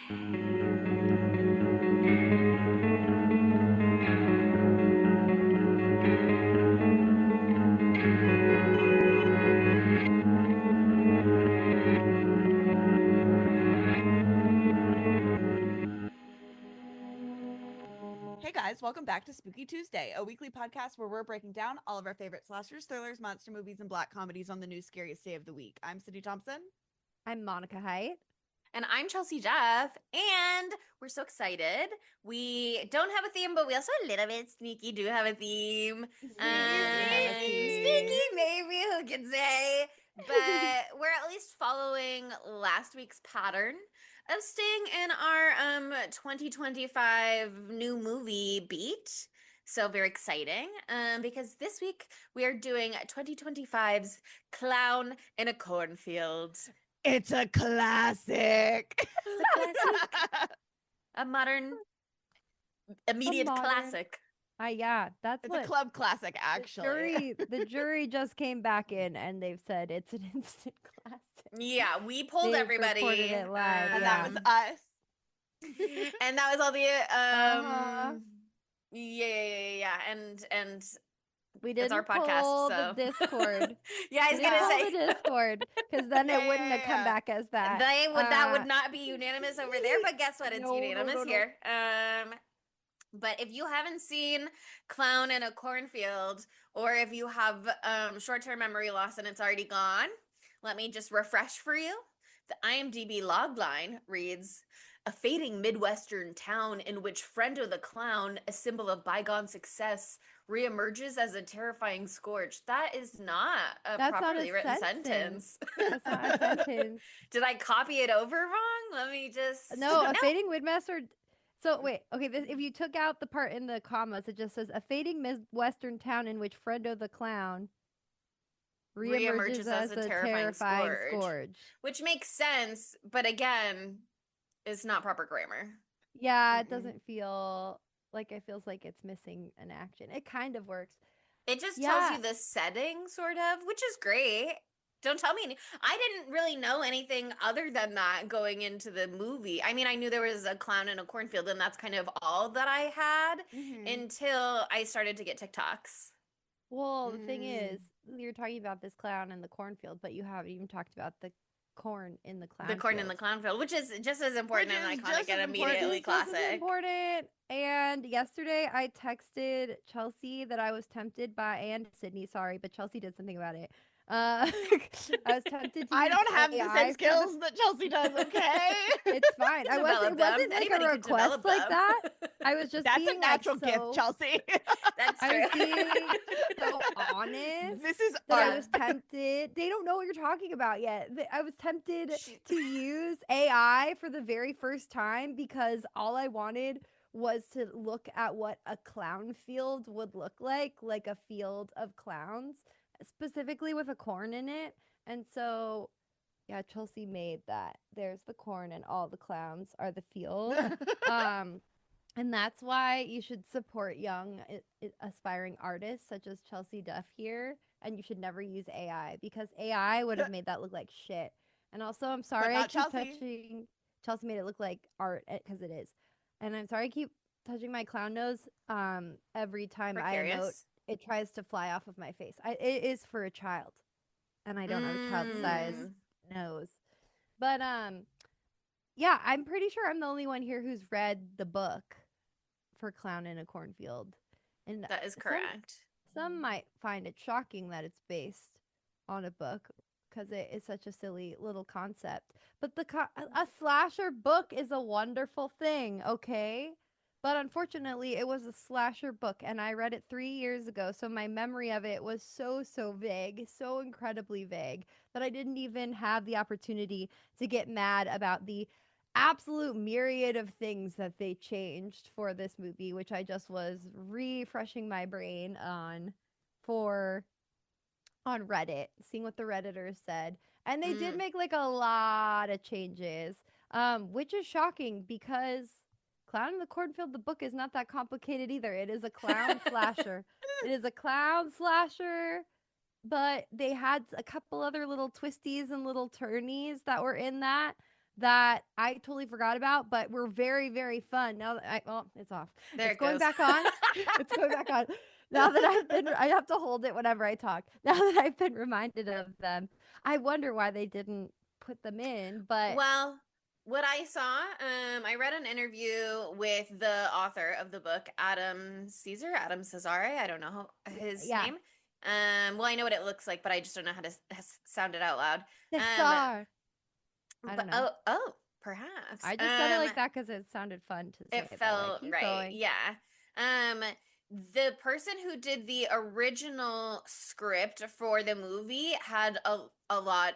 Hey guys, welcome back to Spooky Tuesday, a weekly podcast where we're breaking down all of our favorite slashers, thrillers, monster movies, and black comedies on the new scariest day of the week. I'm Cindy Thompson. I'm Monica Haidt. And I'm Chelsea Jeff, and we're so excited. We don't have a theme, but we also a little bit sneaky do have a theme. Sneaky, maybe who can say? But we're at least following last week's pattern of staying in our 2025 new movie beat. So very exciting because this week we are doing 2025's Clown in a Cornfield. It's a classic. It's a classic. A modern, immediate classic. Yeah, that's it's a club classic, actually. The jury just came back in and they've said it's an instant classic. Yeah, we polled everybody. It live, and that was us. And that was all the yeah. And we did our podcast, so the Discord. Yeah, I was gonna say the Discord because then it wouldn't have come back as that. That would not be unanimous over there, but guess what? It's unanimous here. But if you haven't seen Clown in a Cornfield, or if you have short-term memory loss and it's already gone, let me just refresh for you. The IMDb logline reads, "A fading Midwestern town in which Frendo the Clown, a symbol of bygone success, reemerges as a terrifying scourge." That is not a properly written sentence. That's not a sentence. Did I copy it over wrong? Let me just... No, a fading Midwestern... So, wait, okay, if you took out the part in the commas, it just says, "A fading Midwestern town in which Frendo the Clown reemerges as a terrifying scourge." Which makes sense, but again, it's not proper grammar. Yeah, it doesn't feel like it feels like it's missing an action. It kind of works. It just tells you the setting, sort of, which is great. Don't tell me. I didn't really know anything other than that going into the movie. I mean, I knew there was a clown in a cornfield, and that's kind of all that I had until I started to get TikToks. Well, the thing is, you're talking about this clown in the cornfield, but you haven't even talked about the corn in the clown. The corn in the clownfield, which is just as important and iconic and immediately classic. Important. And yesterday, I texted Chelsea that I was tempted by, and Sydney, sorry, but Chelsea did something about it. I was tempted to. I don't have the same skills that Chelsea does. Okay, it's fine. It wasn't like a request like that. I was just that's a natural gift, Chelsea. That's true. I was being so honest. This is I was tempted. They don't know what you're talking about yet. I was tempted to use AI for the very first time because all I wanted was to look at what a clown field would look like a field of clowns, specifically with a corn in it. And so, yeah, Chelsea made that. There's the corn and all the clowns are the field. And that's why you should support young aspiring artists such as Chelsea Duff here. And you should never use AI because AI would have made that look like shit. And also, I'm sorry I keep touching. Chelsea made it look like art because it is. And I'm sorry I keep touching my clown nose every time I emote. It tries to fly off of my face. It is for a child, and I don't have a child-sized nose. But yeah, I'm pretty sure I'm the only one here who's read the book for Clown in a Cornfield, and that is correct. Some might find it shocking that it's based on a book because it is such a silly little concept. But a slasher book is a wonderful thing, okay? But unfortunately, it was a slasher book, and I read it 3 years ago, so my memory of it was so vague, so incredibly vague, that I didn't even have the opportunity to get mad about the absolute myriad of things that they changed for this movie, which I just was refreshing my brain on Reddit, seeing what the Redditors said. And they did make like a lot of changes, which is shocking because Clown in the Cornfield, the book, is not that complicated either. It is a clown slasher. It is a clown slasher, but they had a couple other little twisties and little turnies that were in that. that I totally forgot about, but were very, very fun. Now that it's off. There It's it going goes. back on. It's going back on. Now that I have to hold it whenever I talk. Now that I've been reminded of them, I wonder why they didn't put them in. But Well, what I saw, I read an interview with the author of the book, Adam Cesare. I don't know his yeah, name. Well, I know what it looks like, but I just don't know how to sound it out loud. Um, Cesar. I don't but know. perhaps. I just said it like that because it sounded fun to say It it that way. felt Keep right. going. Yeah. Um, the person who did the original script for the movie had a lot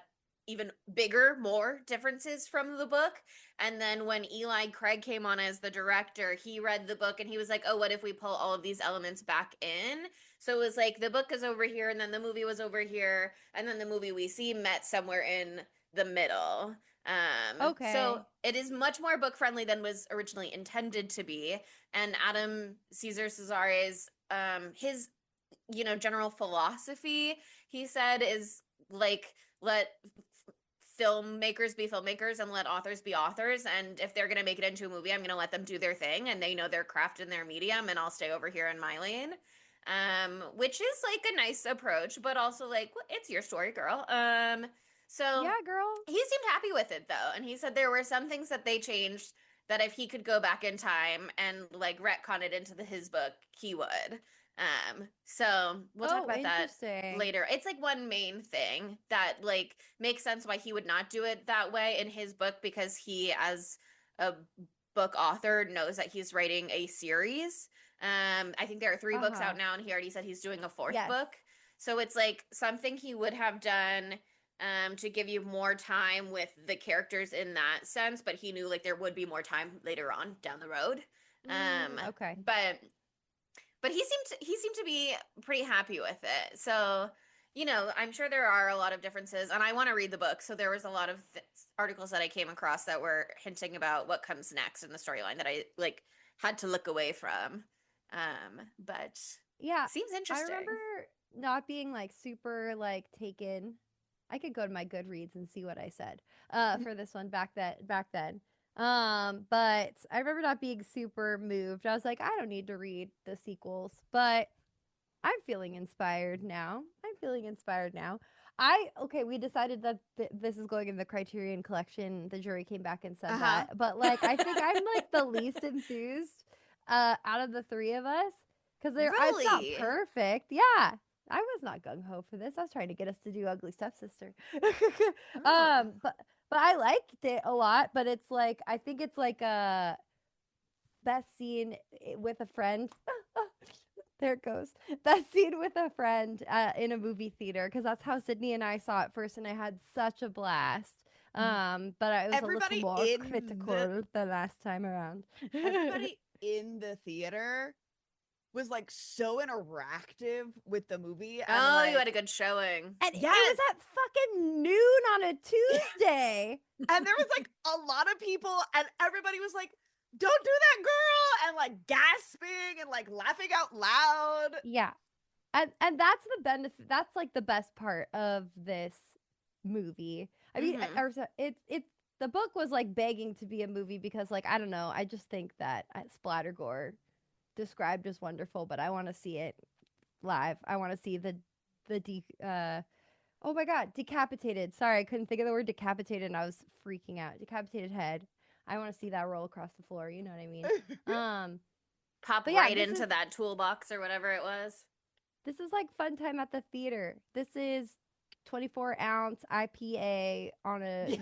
even bigger, more differences from the book. And then when Eli Craig came on as the director, he read the book and he was like, "Oh, what if we pull all of these elements back in?" So it was like the book is over here and then the movie was over here and then the movie we see met somewhere in the middle. So Okay. it is much more book friendly than was originally intended to be. And Adam Cesare's his general philosophy, he said, is like let filmmakers be filmmakers and let authors be authors, and if they're going to make it into a movie, I'm going to let them do their thing and they know their craft and their medium, and I'll stay over here in my lane. Which is like a nice approach, but also like, well, it's your story, girl. So Yeah, girl. he seemed happy with it though, and he said there were some things that they changed that if he could go back in time and like retcon it into his book, he would. So we'll talk Oh, about that interesting. later. It's like one main thing that like makes sense why he would not do it that way in his book, because he, as a book author, knows that he's writing a series. I think there are 3 books Uh-huh. out now, and he already said he's doing a 4th Yes. book. So it's like something he would have done to give you more time with the characters in that sense, but he knew like there would be more time later on down the road. Okay. But he seemed to be pretty happy with it. So, I'm sure there are a lot of differences, and I want to read the book. So there was a lot of articles that I came across that were hinting about what comes next in the storyline that I like had to look away from. But Yeah, seems I remember interesting. not being like super like taken. I could go to my Goodreads and see what I said for this one back then. But I remember not being super moved. I was like, I don't need to read the sequels, but I'm feeling inspired now. I'm feeling inspired now. Okay, we decided that this is going in the Criterion collection. The jury came back and said Uh-huh. that. But like I think I'm like the least enthused out of the 3 of us, cuz it's not Really? perfect. Yeah. I was not gung ho for this. I was trying to get us to do Ugly Stepsister. Oh. But I liked it a lot, but it's like I think it's like a best scene with a friend. There it goes. That scene with a friend in a movie theater, because that's how Sydney and I saw it first, and I had such a blast. But I was a little Everybody more in the critical the last time around. everybody in the theater was like so interactive with the movie, and Oh, you had a like good showing. And it was yes. at fucking noon on a Tuesday. And there was like a lot of people, and everybody was like, "Don't do that, girl!" and like gasping and like laughing out loud. Yeah. And that's the benefit. That's like the best part of this movie. I mean, Mm-hmm. it's the book was like begging to be a movie because like I don't know. I just think that splatter gore described as wonderful, but I want to see it live. I want to see the oh my god, decapitated. Sorry, I couldn't think of the word decapitated and I was freaking out. Decapitated head. I want to see that roll across the floor, you know what I mean? Um Pop but yeah, right into that toolbox or whatever it was. this is like fun time at the theater. This is 24-ounce IPA on a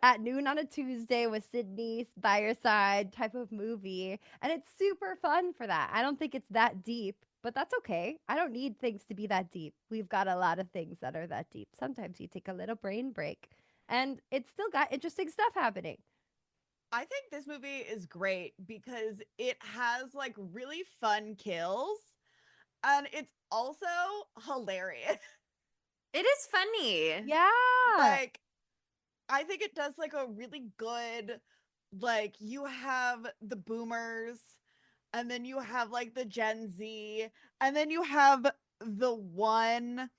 at noon on a Tuesday with Sydney by your side type of movie. And it's super fun for that. I don't think it's that deep, but that's okay. I don't need things to be that deep. We've got a lot of things that are that deep. Sometimes you take a little brain break and it's still got interesting stuff happening. I think this movie is great because it has like really fun kills, and it's also hilarious. It is funny. Yeah. Like I think it does like a really good, like you have the boomers, and then you have like the Gen Z, and then you have the one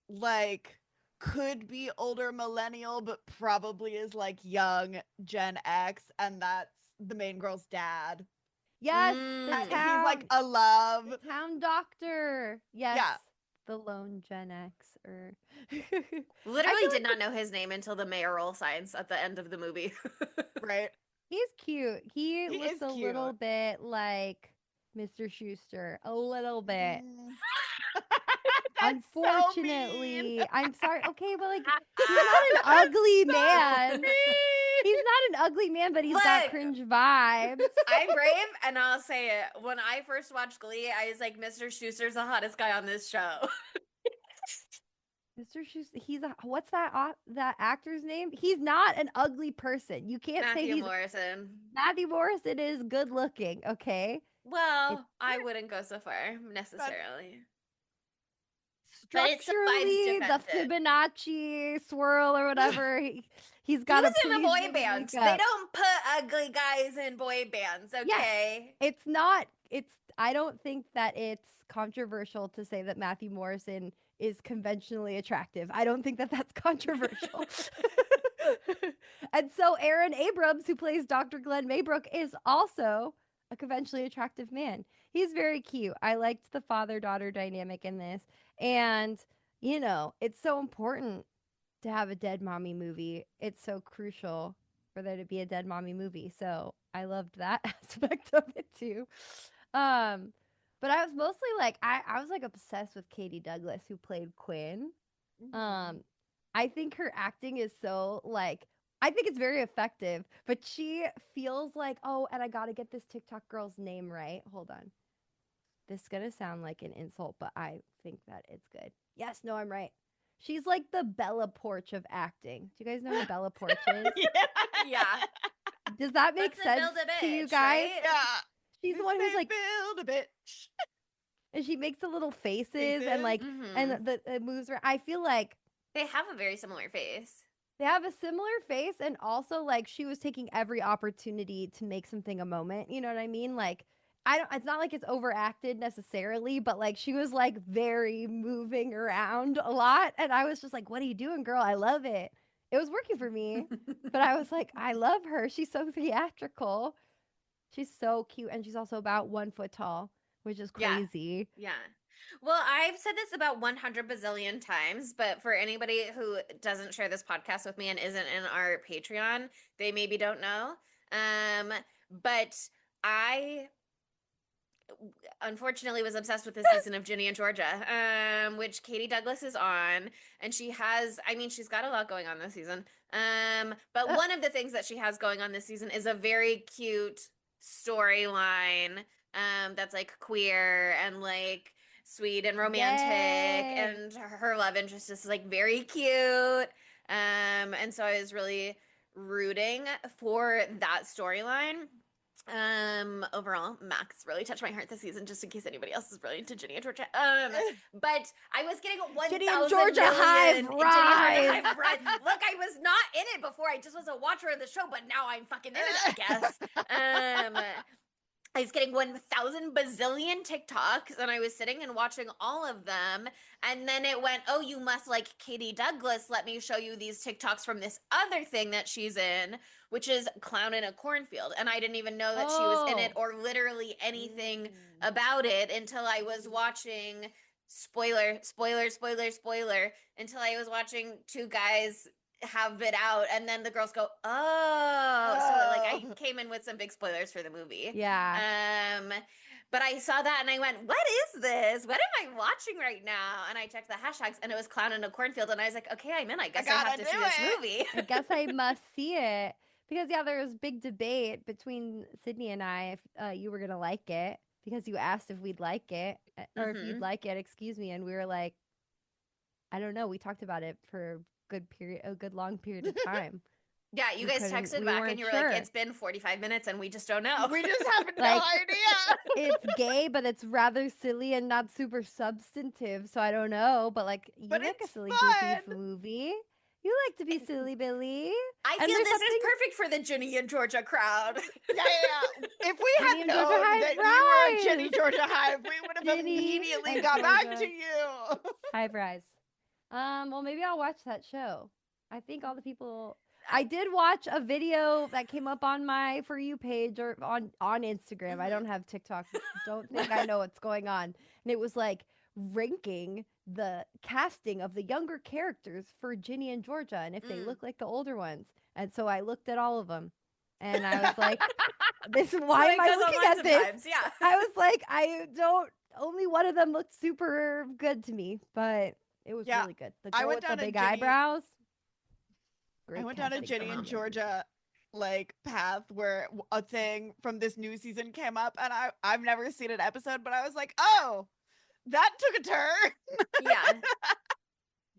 like could be older millennial, but probably is like young Gen X, and that's the main girl's dad. Yes, the Mm. And he's like town, a love. the town doctor. Yes, Yeah. the lone Gen X. Or Literally did not know his name until the mayoral signs at the end of the movie. Right. he's cute. He He looks is a little cute. bit like Mr. Schuster, a little bit. Mm. That's so mean. Unfortunately, I'm sorry. Okay, but like he's not an ugly man. He's not an ugly man, but he's got Look. cringe vibes. I'm brave, and I'll say it. When I first watched Glee, I was like, Mr. Schuster's the hottest guy on this show. Mr. Schuster, he's a what's that actor's name? He's not an ugly person. You can't say Matthew he's Morrison. Matthew Morrison is good looking, okay? Well, I wouldn't go so far necessarily. But it's Structurally, the defensive. Fibonacci swirl or whatever, he's got He was in a boy pleasing band. They makeup. don't put ugly guys in boy bands, okay? It's not. I don't think that it's controversial to say that Matthew Morrison is conventionally attractive. I don't think that that's controversial. And so Aaron Abrams, who plays Dr. Glenn Maybrook, is also a conventionally attractive man. He's very cute. I liked the father-daughter dynamic in this. And, you know, it's so important to have a dead mommy movie. It's so crucial for there to be a dead mommy movie. So I loved that aspect of it too. But I was mostly like I was like obsessed with Katie Douglas, who played Quinn. I think her acting is so like I think it's very effective, but she feels like, oh, and I gotta get this TikTok girl's name right. Hold on. This is gonna sound like an insult, but I think that it's good. Yes, no, I'm right. She's like the Bella Porch of acting. Do you guys know who Bella Porch is? Yeah. Does that make That's a sense Build-A-Bitch, to you guys? right? Yeah. She's the one who's like, build a bitch. and she makes the little faces and like, Mhm. and it moves around. I feel like They have a very similar face. they have a similar face, and also like she was taking every opportunity to make something a moment. You know what I mean? Like, I don't. It's not like it's overacted necessarily, but like she was like very moving around a lot, and I was just like, "What are you doing, girl? I love it." It was working for me, but I was like, "I love her. She's so theatrical. She's so cute, and she's also about 1 foot tall, which is Yeah. crazy." Yeah. Well, I've said this about 100 bazillion times, but for anybody who doesn't share this podcast with me and isn't in our Patreon, they maybe don't know. But I unfortunately was obsessed with this season of Ginny and Georgia, which Katie Douglas is on, and she has, I mean, she's got a lot going on this season. But one of the things that she has going on this season is a very cute storyline, that's like queer and like sweet and romantic, Yay. and her love interest is like very cute. And so I was really rooting for that storyline. Overall, Max really touched my heart this season, just in case anybody else is really into Ginny and Georgia. But I was getting 1,000 Ginny and Georgia Hive million- rise. Ginny and Georgia Hive rise. Look, I was not in it before. I just was a watcher of the show, but now I'm fucking in it, I guess. I was getting 1,000 bazillion TikToks, and I was sitting and watching all of them. And then it went, oh, you must like Katie Douglas. Let me show you these TikToks from this other thing that she's in, which is Clown in a Cornfield. And I didn't even know that she was in it or literally anything about it until I was watching spoiler, until I was watching two guys have it out, and then the girls go, oh. So like I came in with some big spoilers for the movie. Yeah. But I saw that and I went, what is this? What am I watching right now? And I checked the hashtags and it was Clown in a Cornfield, and I was like, okay, I'm in. I guess I have to see this movie. I guess I must see it. Because yeah, there was big debate between Sydney and I if you were gonna like it, because you asked if we'd like it or if you'd like it, excuse me, and we were like, I don't know. We talked about it for a good long period of time. Yeah, you guys texted back and you were like, it's been 45 minutes and we just don't know. We just have no idea. It's gay, but it's rather silly and not super substantive. So I don't know. But like, you like a silly, goofy movie. You like to be silly, Billy. I feel this is perfect for the Ginny and Georgia crowd. Yeah. If we had known that you were a Ginny Georgia Hive, we would have immediately got back to you. Hive rise. Well, maybe I'll watch that show. I think all the people. I did watch a video that came up on my For You page or on Instagram. I don't have TikTok. Don't think I know what's going on. And it was like ranking the casting of the younger characters for Ginny and Georgia and if they look like the older ones. And so I looked at all of them. And I was like, this why am I looking at this? Yeah. I was like, I don't only one of them looked super good to me, but it was really good. The girl with the big eyebrows. I went down a Ginny and Georgia path where a thing from this new season came up, and I've never seen an episode, but I was like, oh, that took a turn. Yeah.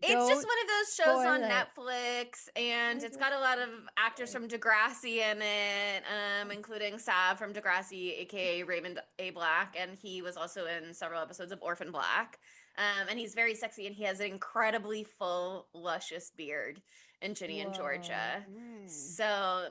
It's just one of those shows on Netflix, and it's got a lot of actors from Degrassi in it, including Sav from Degrassi, aka Raymond A. Black, and he was also in several episodes of Orphan Black. And he's very sexy, and he has an incredibly full, luscious beard in Ginny and Georgia. So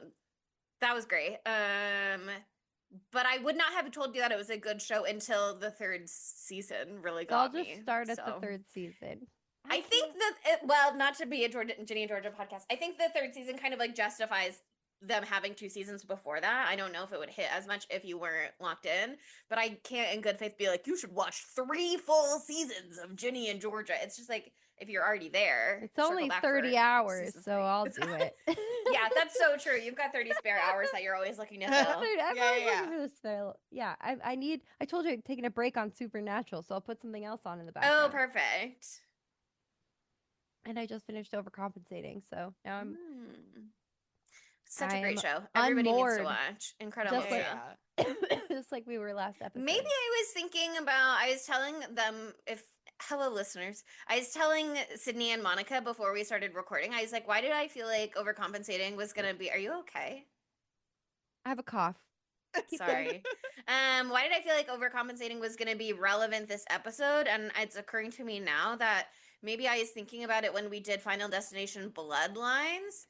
that was great. But I would not have told you that it was a good show until the third season really got me. I'll just start at the third season. I think that, not to be a Ginny and Georgia podcast, I think the third season kind of justifies them having 2 seasons before that. I don't know if it would hit as much if you weren't locked in, but I can't in good faith be like, you should watch 3 full seasons of Ginny and Georgia. It's just if you're already there. It's only 30 hours, so I'll do it. Yeah, that's so true. You've got 30 spare hours that you're always looking to fill. I told you I'm taking a break on Supernatural, so I'll put something else on in the background. Oh, perfect. And I just finished Overcompensating, so now I'm... Such a great show. Everybody needs to watch. Incredible show. Just like we were last episode. Maybe I was thinking about, I was telling them, hello listeners, I was telling Sydney and Monica before we started recording, I was like, why did I feel like Overcompensating was going to be, are you okay? I have a cough. Sorry. Why did I feel like Overcompensating was going to be relevant this episode? And it's occurring to me now that maybe I was thinking about it when we did Final Destination Bloodlines.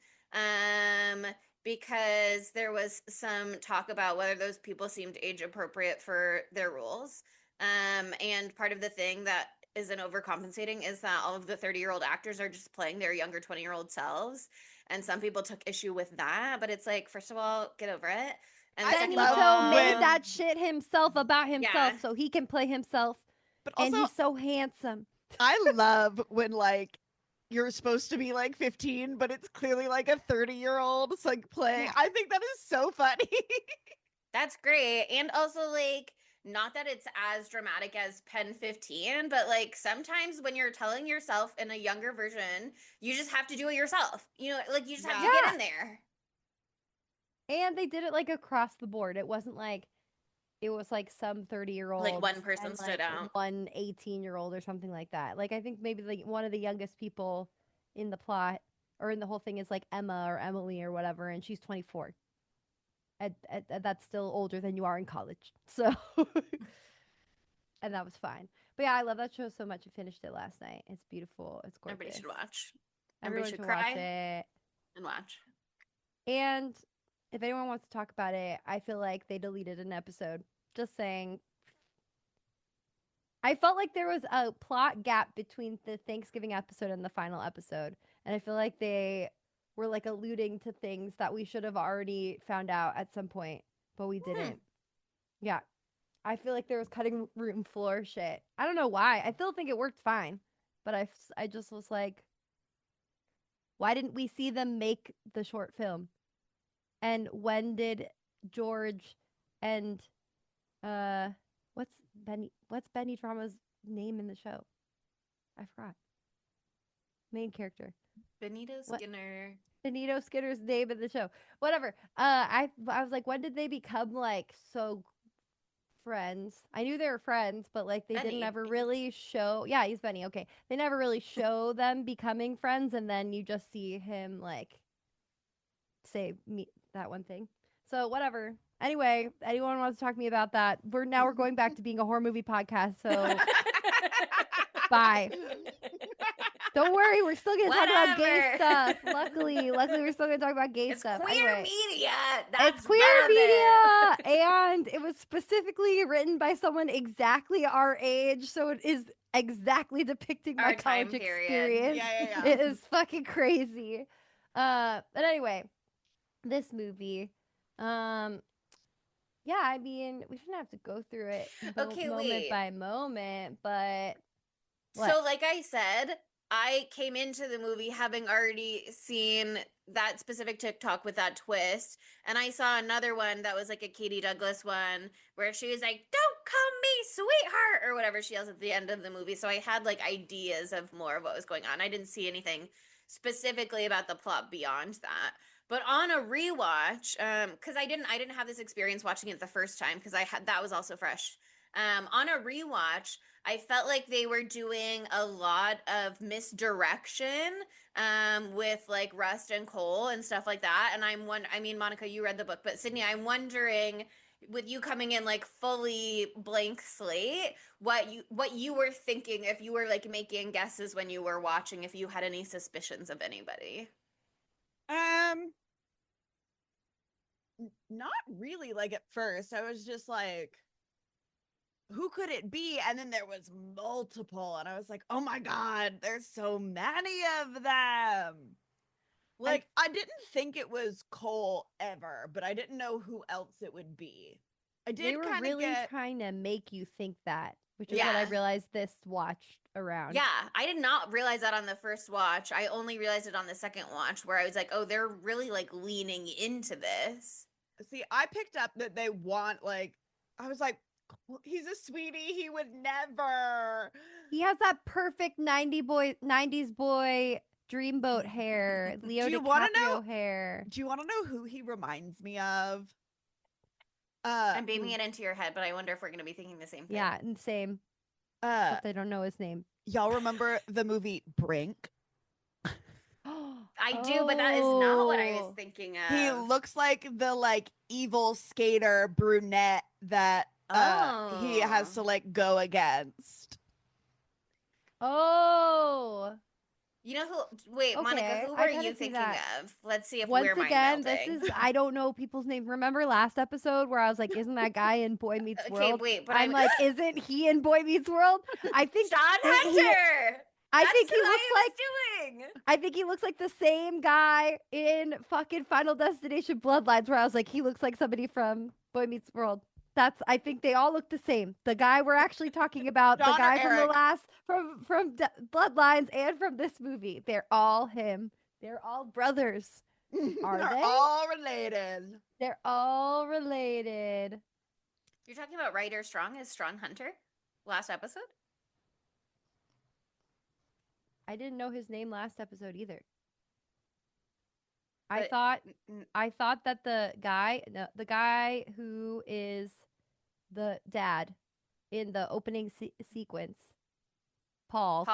Because there was some talk about whether those people seemed age appropriate for their roles. And part of the thing that isn't overcompensating is that all of the 30-year-old actors are just playing their younger 20-year-old selves. And some people took issue with that. But it's like, first of all, get over it. And Benito made that shit himself about himself so he can play himself. But also, and he's so handsome. I love when you're supposed to be 15, but it's clearly a 30-year-old playing. Yeah. I think that is so funny. That's great. And also not that it's as dramatic as Pen 15, but sometimes when you're telling yourself in a younger version, you just have to do it yourself. You know, you just have to get in there. And they did it across the board. It wasn't it was some 30-year-old. One person stood out. One 18-year-old or something like that. I think maybe one of the youngest people in the plot or in the whole thing is Emma or Emily or whatever, and she's 24. That's still older than you are in college. So, and that was fine. But yeah, I love that show so much. I finished it last night. It's beautiful. It's gorgeous. Everybody should watch. Everyone should cry it and watch. And if anyone wants to talk about it, I feel like they deleted an episode. Just saying. I felt like there was a plot gap between the Thanksgiving episode and the final episode. And I feel like they were alluding to things that we should have already found out at some point, but we didn't. Yeah. I feel like there was cutting room floor shit. I don't know why. I still think it worked fine, but I just was like, why didn't we see them make the short film? And when did George and what's Benny Drama's name in the show? I forgot. Main character. Benito Skinner. Benito Skinner's name in the show. Whatever. I was like, when did they become so friends? I knew they were friends, but they didn't ever really show. Yeah, he's Benny. Okay, they never really show them becoming friends, and then you just see him say me that one thing. So whatever. Anyway, anyone wants to talk to me about that? We're going back to being a horror movie podcast. So bye. Don't worry, we're still gonna talk about gay Whatever. stuff. Luckily, we're still gonna talk about gay It's stuff. queer Anyway, media. That's it's queer relevant. media, and it was specifically written by someone exactly our age, so it is exactly depicting my Our time college period. experience. Yeah. It is fucking crazy. But anyway, this movie, yeah, I mean, we shouldn't have to go through it Okay, moment wait. by moment, but So, like I said, I came into the movie having already seen that specific TikTok with that twist. And I saw another one that was like a Katie Douglas one where she was like, "Don't call me sweetheart," or whatever she yells at the end of the movie. So I had like ideas of more of what was going on. I didn't see anything specifically about the plot beyond that. But on a rewatch, because I didn't have this experience watching it the first time because I had that was also fresh. On a rewatch, I felt like they were doing a lot of misdirection with like Rust and Cole and stuff like that. And I mean, Monica, you read the book, but Sydney, I'm wondering, with you coming in like fully blank slate, what you were thinking, if you were like making guesses when you were watching, if you had any suspicions of anybody. Not really. Like at first, I was just like, who could it be? And then there was multiple, and I was like, oh my god, there's so many of them. Like I didn't think it was Cole ever, but I didn't know who else it would be. I did. They were really trying to make you think that, which is what I realized this watch around. Yeah, I did not realize that on the first watch. I only realized it on the second watch, where I was like, oh, they're really like leaning into this. See, I picked up that they want like, I was like, he's a sweetie. He would never. He has that perfect 90s boy dreamboat hair, Leo DiCaprio hair. Do you want to know who he reminds me of? I'm beaming it into your head, but I wonder if we're going to be thinking the same thing. Yeah, same. Except I don't know his name. Y'all remember the movie Brink? I do, but that is not what I was thinking of. He looks like the like evil skater brunette that he has to like go against. Oh. You know who? Wait, okay, Monica, who are you thinking of? Let's see if once we're again, this is I don't know people's names. Remember last episode where I was like, "Isn't that guy in Boy Meets World?" Okay, wait, but I'm like, "Isn't he in Boy Meets World?" I think Sean Hunter. I think he looks like I think he looks like the same guy in fucking Final Destination Bloodlines, where I was like, he looks like somebody from Boy Meets World. I think they all look the same. The guy we're actually talking about, the guy from the last from Bloodlines and from this movie, they're all him. They're all brothers. Are they? All related. They're all related. You're talking about Ryder Strong as Strong Hunter? Last episode? I didn't know his name last episode either. But I thought that the guy who is the dad in the opening sequence, Paul.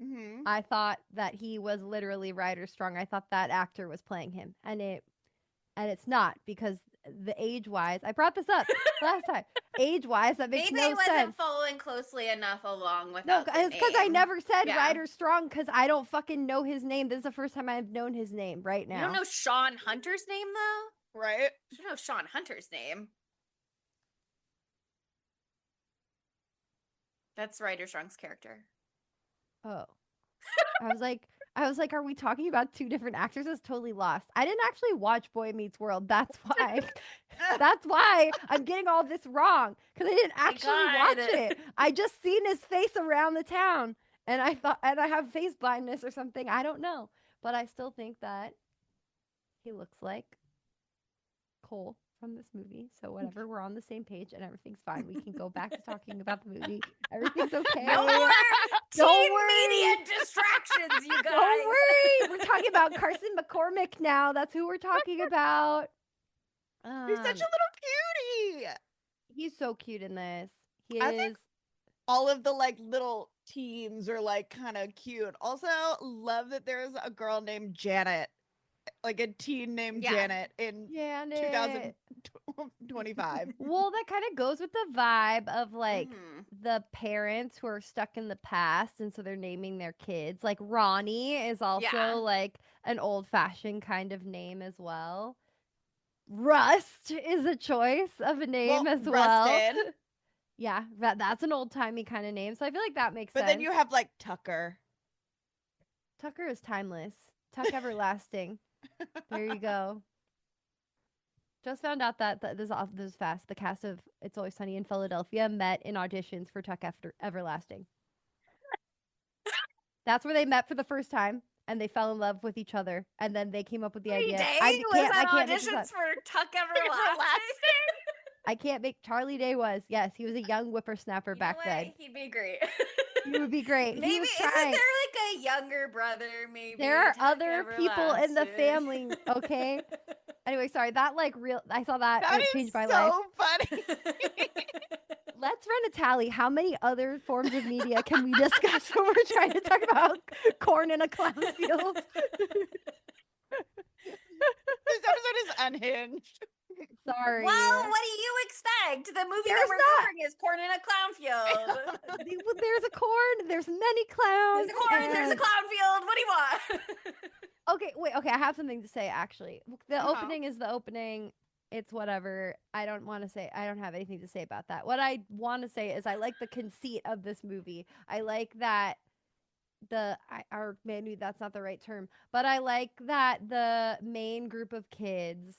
Mm-hmm. I thought that he was literally Ryder Strong. I thought that actor was playing him, and it's not, because the age-wise, I brought this up last time. Age-wise, that makes no sense. Maybe I wasn't following closely enough along with. No, it's because I never said Ryder Strong, because I don't fucking know his name. This is the first time I've known his name right now. You don't know Sean Hunter's name though, right? You don't know Sean Hunter's name. That's Ryder Strong's character. Oh. I was like, are we talking about two different actors? I was totally lost. I didn't actually watch Boy Meets World. That's why. That's why I'm getting all this wrong, because I didn't actually watch it. I just seen his face around the town, and I thought, and I have face blindness or something. I don't know, but I still think that he looks like Cole from this movie. So whatever, we're on the same page and everything's fine. We can go back to talking about the movie. Everything's okay. No more teen media distractions, you guys. Don't worry. We're talking about Carson McCormick now. That's who we're talking about. He's such a little cutie. He's so cute in this. I think all of the like little teens are like kind of cute. Also, love that there's a girl named Janet, like a teen named Janet in 2000. 25. Well, that kind of goes with the vibe of like the parents who are stuck in the past, and so they're naming their kids. Like Ronnie is also like an old-fashioned kind of name as well. Rust is a choice of a name as well. Rusted. Yeah, that's an old-timey kind of name. So I feel like that makes But sense. then you have like Tucker. Tucker is timeless. Tuck everlasting. There you go. Just found out that this is fast. The cast of It's Always Sunny in Philadelphia met in auditions for Tuck Everlasting. That's where they met for the first time, and they fell in love with each other, and then they came up with the idea. Day? I Was that can't auditions for Tuck Everlasting? I can't make Charlie Day was. Yes, he was a young whippersnapper back then. He'd be great. He would be great. Maybe isn't there like a younger brother? Maybe there are Tuck other people in the family. Okay. Anyway, sorry. That like real. I saw that. That it changed my so life. Funny. Let's run a tally. How many other forms of media can we discuss when we're trying to talk about corn in a clown field? This episode is unhinged. Sorry. Well, what do you expect? The movie that we're covering is Corn in a Clown Field. There's a corn. There's many clowns. There's a corn. There's a clown field. What do you want? Okay, wait. Okay, I have something to say. Actually, the opening is the opening. It's whatever. I don't have anything to say about that. What I want to say is I like the conceit of this movie. I like that maybe that's not the right term, but I like that the main group of kids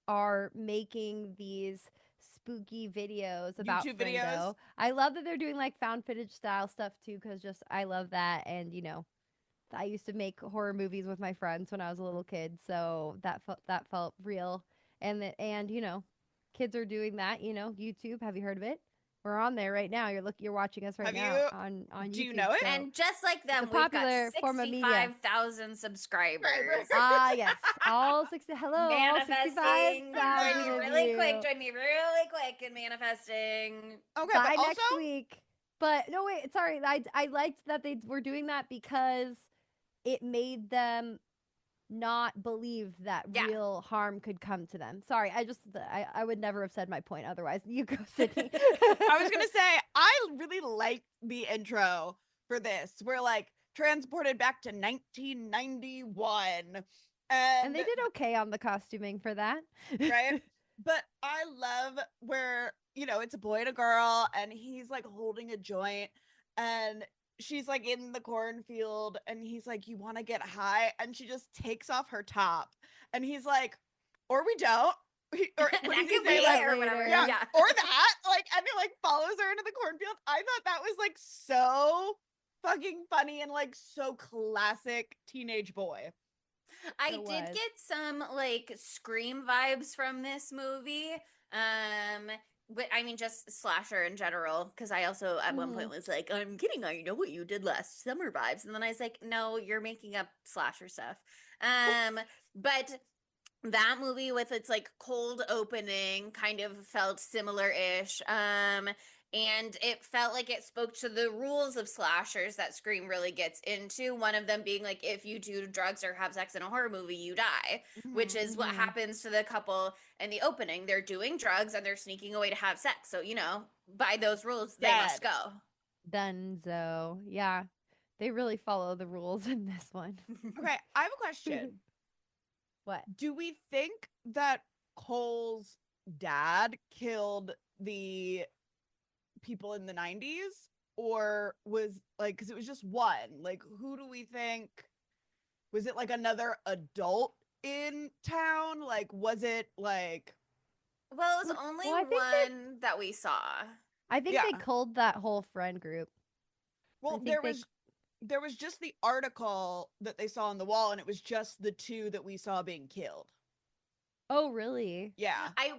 are making these spooky videos about YouTube Friendo. videos. I love that they're doing like found footage style stuff too, because I love that, and I used to make horror movies with my friends when I was a little kid, so that felt real. And kids are doing that. YouTube. Have you heard of it? We're on there right now. You're watching us right now on YouTube. Do you know it? So and just like them, we've got 65,000 subscribers. Yes, all 60. Hello, manifesting. Join me really quick in manifesting. Okay, by next week. But no, wait, sorry. I liked that they were doing that because it made them not believe that real harm could come to them. Sorry, I would never have said my point otherwise. You go, Sydney. I was gonna say I really like the intro for this. We're like transported back to 1991, and they did okay on the costuming for that, right? But I love where it's a boy and a girl, and he's like holding a joint, and she's like in the cornfield, and he's like, "You want to get high?" And she just takes off her top, and he's like, "Or we don't." Or whatever. Yeah. Or that. Like, and he like follows her into the cornfield. I thought that was like so fucking funny and like so classic teenage boy. I did get some like Scream vibes from this movie. But I mean, just slasher in general, because I also at one point was like, "I'm kidding, I know what you did last summer" vibes, and then I was like, "No, you're making up slasher stuff." But that movie with its like cold opening kind of felt similar-ish. And it felt like it spoke to the rules of slashers that Scream really gets into. One of them being like, if you do drugs or have sex in a horror movie, you die, which is what happens to the couple in the opening. They're doing drugs and they're sneaking away to have sex. So, by those rules, they must go. Dunzo. Yeah. They really follow the rules in this one. Okay, I have a question. What? Do we think that Cole's dad killed the people in the 90s, or was like, because it was just one, like, who do we think? Was it like another adult in town? Like, was it like, well, it was only one that we saw. I think they culled that whole friend group. Well, there was just the article that they saw on the wall, and it was just the two that we saw being killed. Oh, really? Yeah. I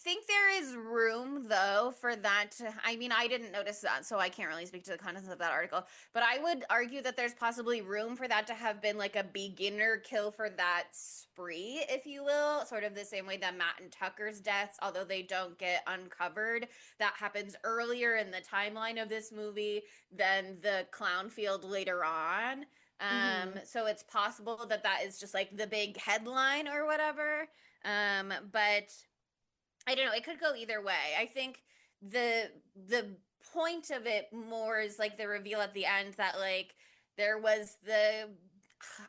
think there is room, though, for that to... I mean, I didn't notice that, so I can't really speak to the contents of that article. But I would argue that there's possibly room for that to have been, like, a beginner kill for that spree, if you will. Sort of the same way that Matt and Tucker's deaths, although they don't get uncovered, that happens earlier in the timeline of this movie than the clown field later on. So it's possible that is just, like, the big headline or whatever. But I don't know. It could go either way. I think the point of it more is like the reveal at the end that like there was the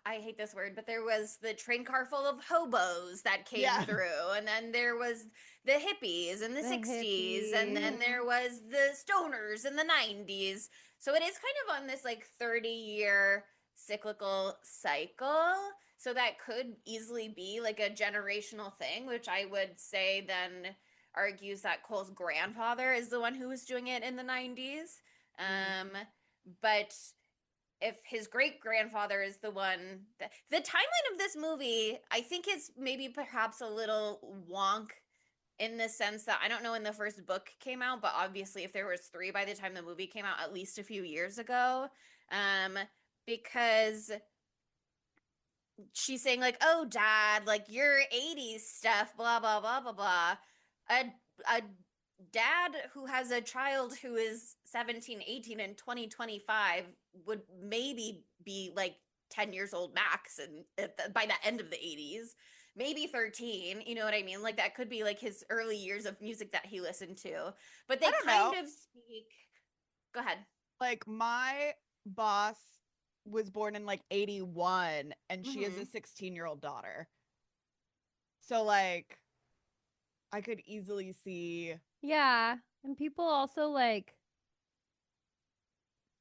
I hate this word, but there was the train car full of hobos that came through, and then there was the hippies in the 60s, and then there was the stoners in the 90s. So it is kind of on this like 30-year cyclical cycle. So that could easily be like a generational thing, which I would say then argues that Cole's grandfather is the one who was doing it in the 90s. But if his great grandfather is the one, the timeline of this movie, I think is maybe perhaps a little wonk in the sense that I don't know when the first book came out, but obviously if there was 3 by the time the movie came out, at least a few years ago, because she's saying like, "Oh, Dad, like your '80s stuff, blah blah blah blah blah." A dad who has a child who is 17, 18 in 2025 would maybe be like 10 years old max, and by the end of the 80s, maybe 13. You know what I mean? Like that could be like his early years of music that he listened to. But they kind of speak. Go ahead. Like my boss was born in like 81 and she has a 16-year-old daughter. So like I could easily see. Yeah. And people also like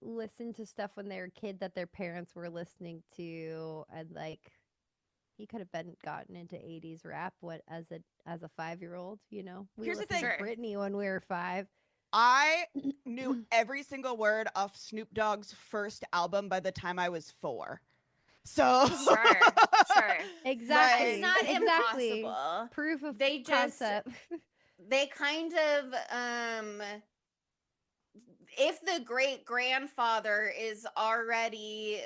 listen to stuff when they were a kid that their parents were listening to, and like he could have been gotten into 80s rap as a 5-year-old, you know. Here's the thing, Britney when we were 5. I knew every single word off Snoop Dogg's first album by the time I was 4. So sure. Exactly. It's not impossible. Proof of they just concept. They kind of if the great grandfather is already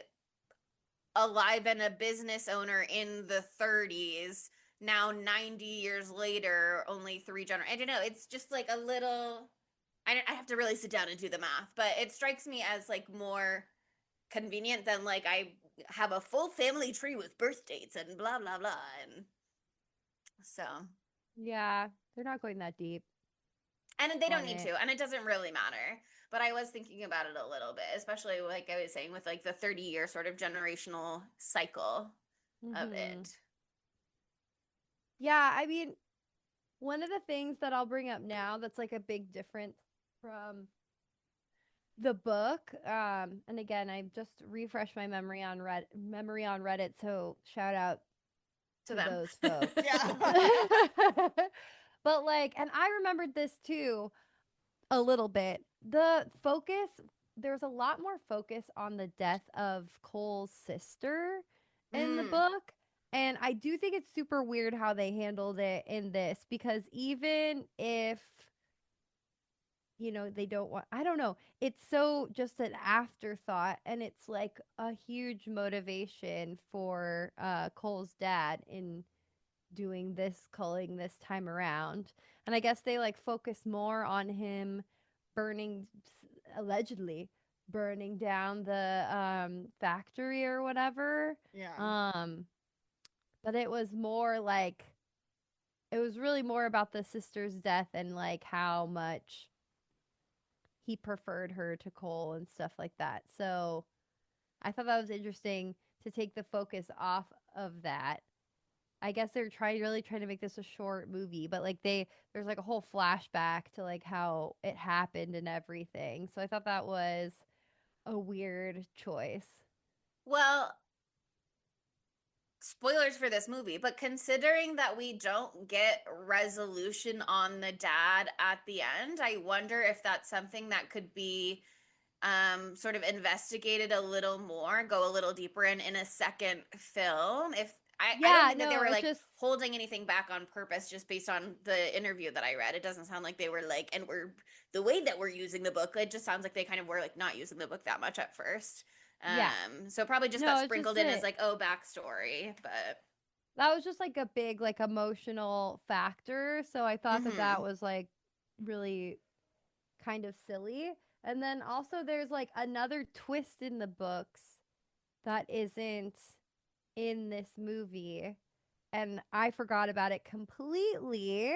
alive and a business owner in the 30s, now 90 years later, only 3 generations. I don't know. It's just like a little. I have to really sit down and do the math, but it strikes me as like more convenient than like I have a full family tree with birth dates and blah blah blah, and so yeah, they're not going that deep. And they don't need to, and it doesn't really matter. But I was thinking about it a little bit, especially like I was saying with like the 30-year sort of generational cycle of it. Yeah, I mean, one of the things that I'll bring up now that's like a big difference from the book, and again, I just refreshed my memory on Reddit, so shout out to those folks. Yeah. But like, and I remembered this too a little bit. The focus, there's a lot more focus on the death of Cole's sister in the book. And I do think it's super weird how they handled it in this, because even if, you know, they don't want, I don't know, it's so just an afterthought, and it's like a huge motivation for Cole's dad in doing this culling this time around. And I guess they like focus more on him allegedly burning down the factory or whatever. Yeah. But it was more like, it was really more about the sister's death and like how much he preferred her to Cole and stuff like that. So I thought that was interesting to take the focus off of that. I guess they're really trying to make this a short movie, but like there's like a whole flashback to like how it happened and everything. So I thought that was a weird choice. Well, spoilers for this movie, but considering that we don't get resolution on the dad at the end, I wonder if that's something that could be sort of investigated a little more, go a little deeper in a second film. If I don't think that they were like holding anything back on purpose, just based on the interview that I read. It doesn't sound like they were like, and we're the way that we're using the book. It just sounds like they kind of were like not using the book that much at first. So probably just got sprinkled in as like, oh, backstory, but that was just like a big like emotional factor. So I thought that was like really kind of silly. And then also there's like another twist in the books that isn't in this movie, and I forgot about it completely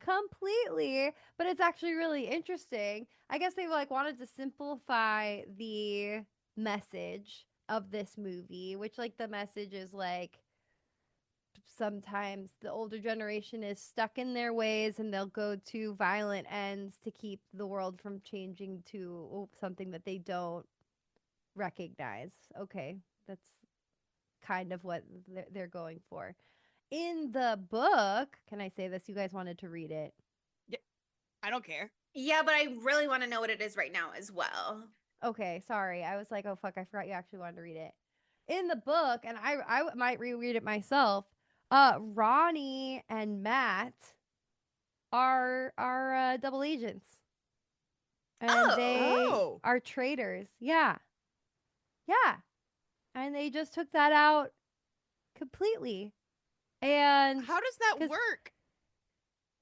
completely, but it's actually really interesting. I guess they like wanted to simplify the message of this movie, which like the message is like sometimes the older generation is stuck in their ways and they'll go to violent ends to keep the world from changing to something that they don't recognize. Okay, that's kind of what they're going for. In the book, can I say this? You guys wanted to read it. Yeah, I don't care. Yeah, but I really want to know what it is right now as well. Okay, sorry. I was like, oh fuck, I forgot you actually wanted to read it. In the book, and I might reread it myself. Ronnie and Matt are double agents, and they are traitors. Yeah, yeah, and they just took that out completely. And how does that work?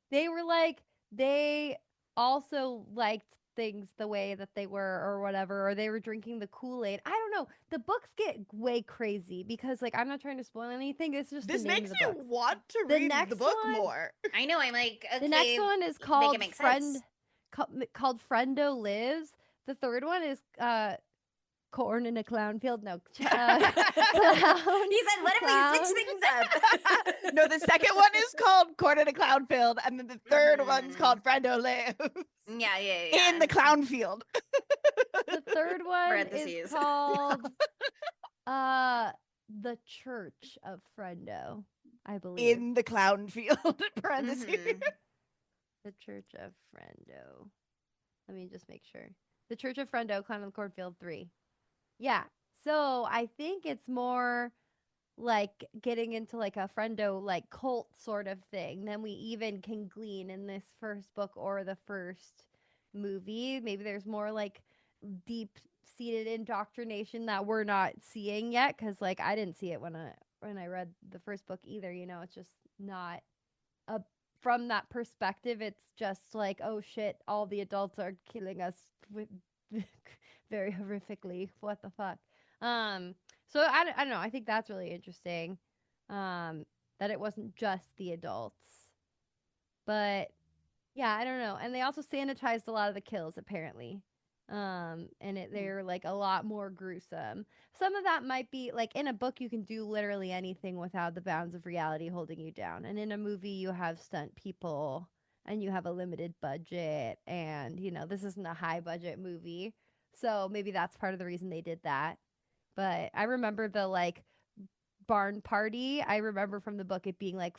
They were like, they also liked things the way that they were or whatever, or they were drinking the Kool-Aid. I don't know. The books get way crazy because like I'm not trying to spoil anything. It's just this the name makes of the me books. want to read the book more. I know. I'm like, okay, the next one is called called Friendo Lives. The third one is Corn in a Clown Field. No, clown. He said, "What if we switch things up?" No, the second one is called Corn in a Clown Field, and then the third one's called Friendo Lives. Yeah. In the clown field. The third one is called the Church of Friendo, I believe. In the clown field. Parentheses. The Church of Friendo. Let me just make sure. The Church of Friendo, Clown of the Cornfield 3. Yeah. So I think it's more like getting into like a friendo like cult sort of thing than we even can glean in this first book or the first movie. Maybe there's more like deep seated indoctrination that we're not seeing yet, because like I didn't see it when I read the first book either. You know, it's just not a from that perspective. It's just like, oh shit, all the adults are killing us with very horrifically. What the fuck? So I don't know. I think that's really interesting. That it wasn't just the adults, but yeah, I don't know. And they also sanitized a lot of the kills apparently. They're like a lot more gruesome. Some of that might be like in a book you can do literally anything without the bounds of reality holding you down, and in a movie you have stunt people and you have a limited budget, and you know this isn't a high budget movie, so maybe that's part of the reason they did that. But I remember the like barn party. I remember from the book it being like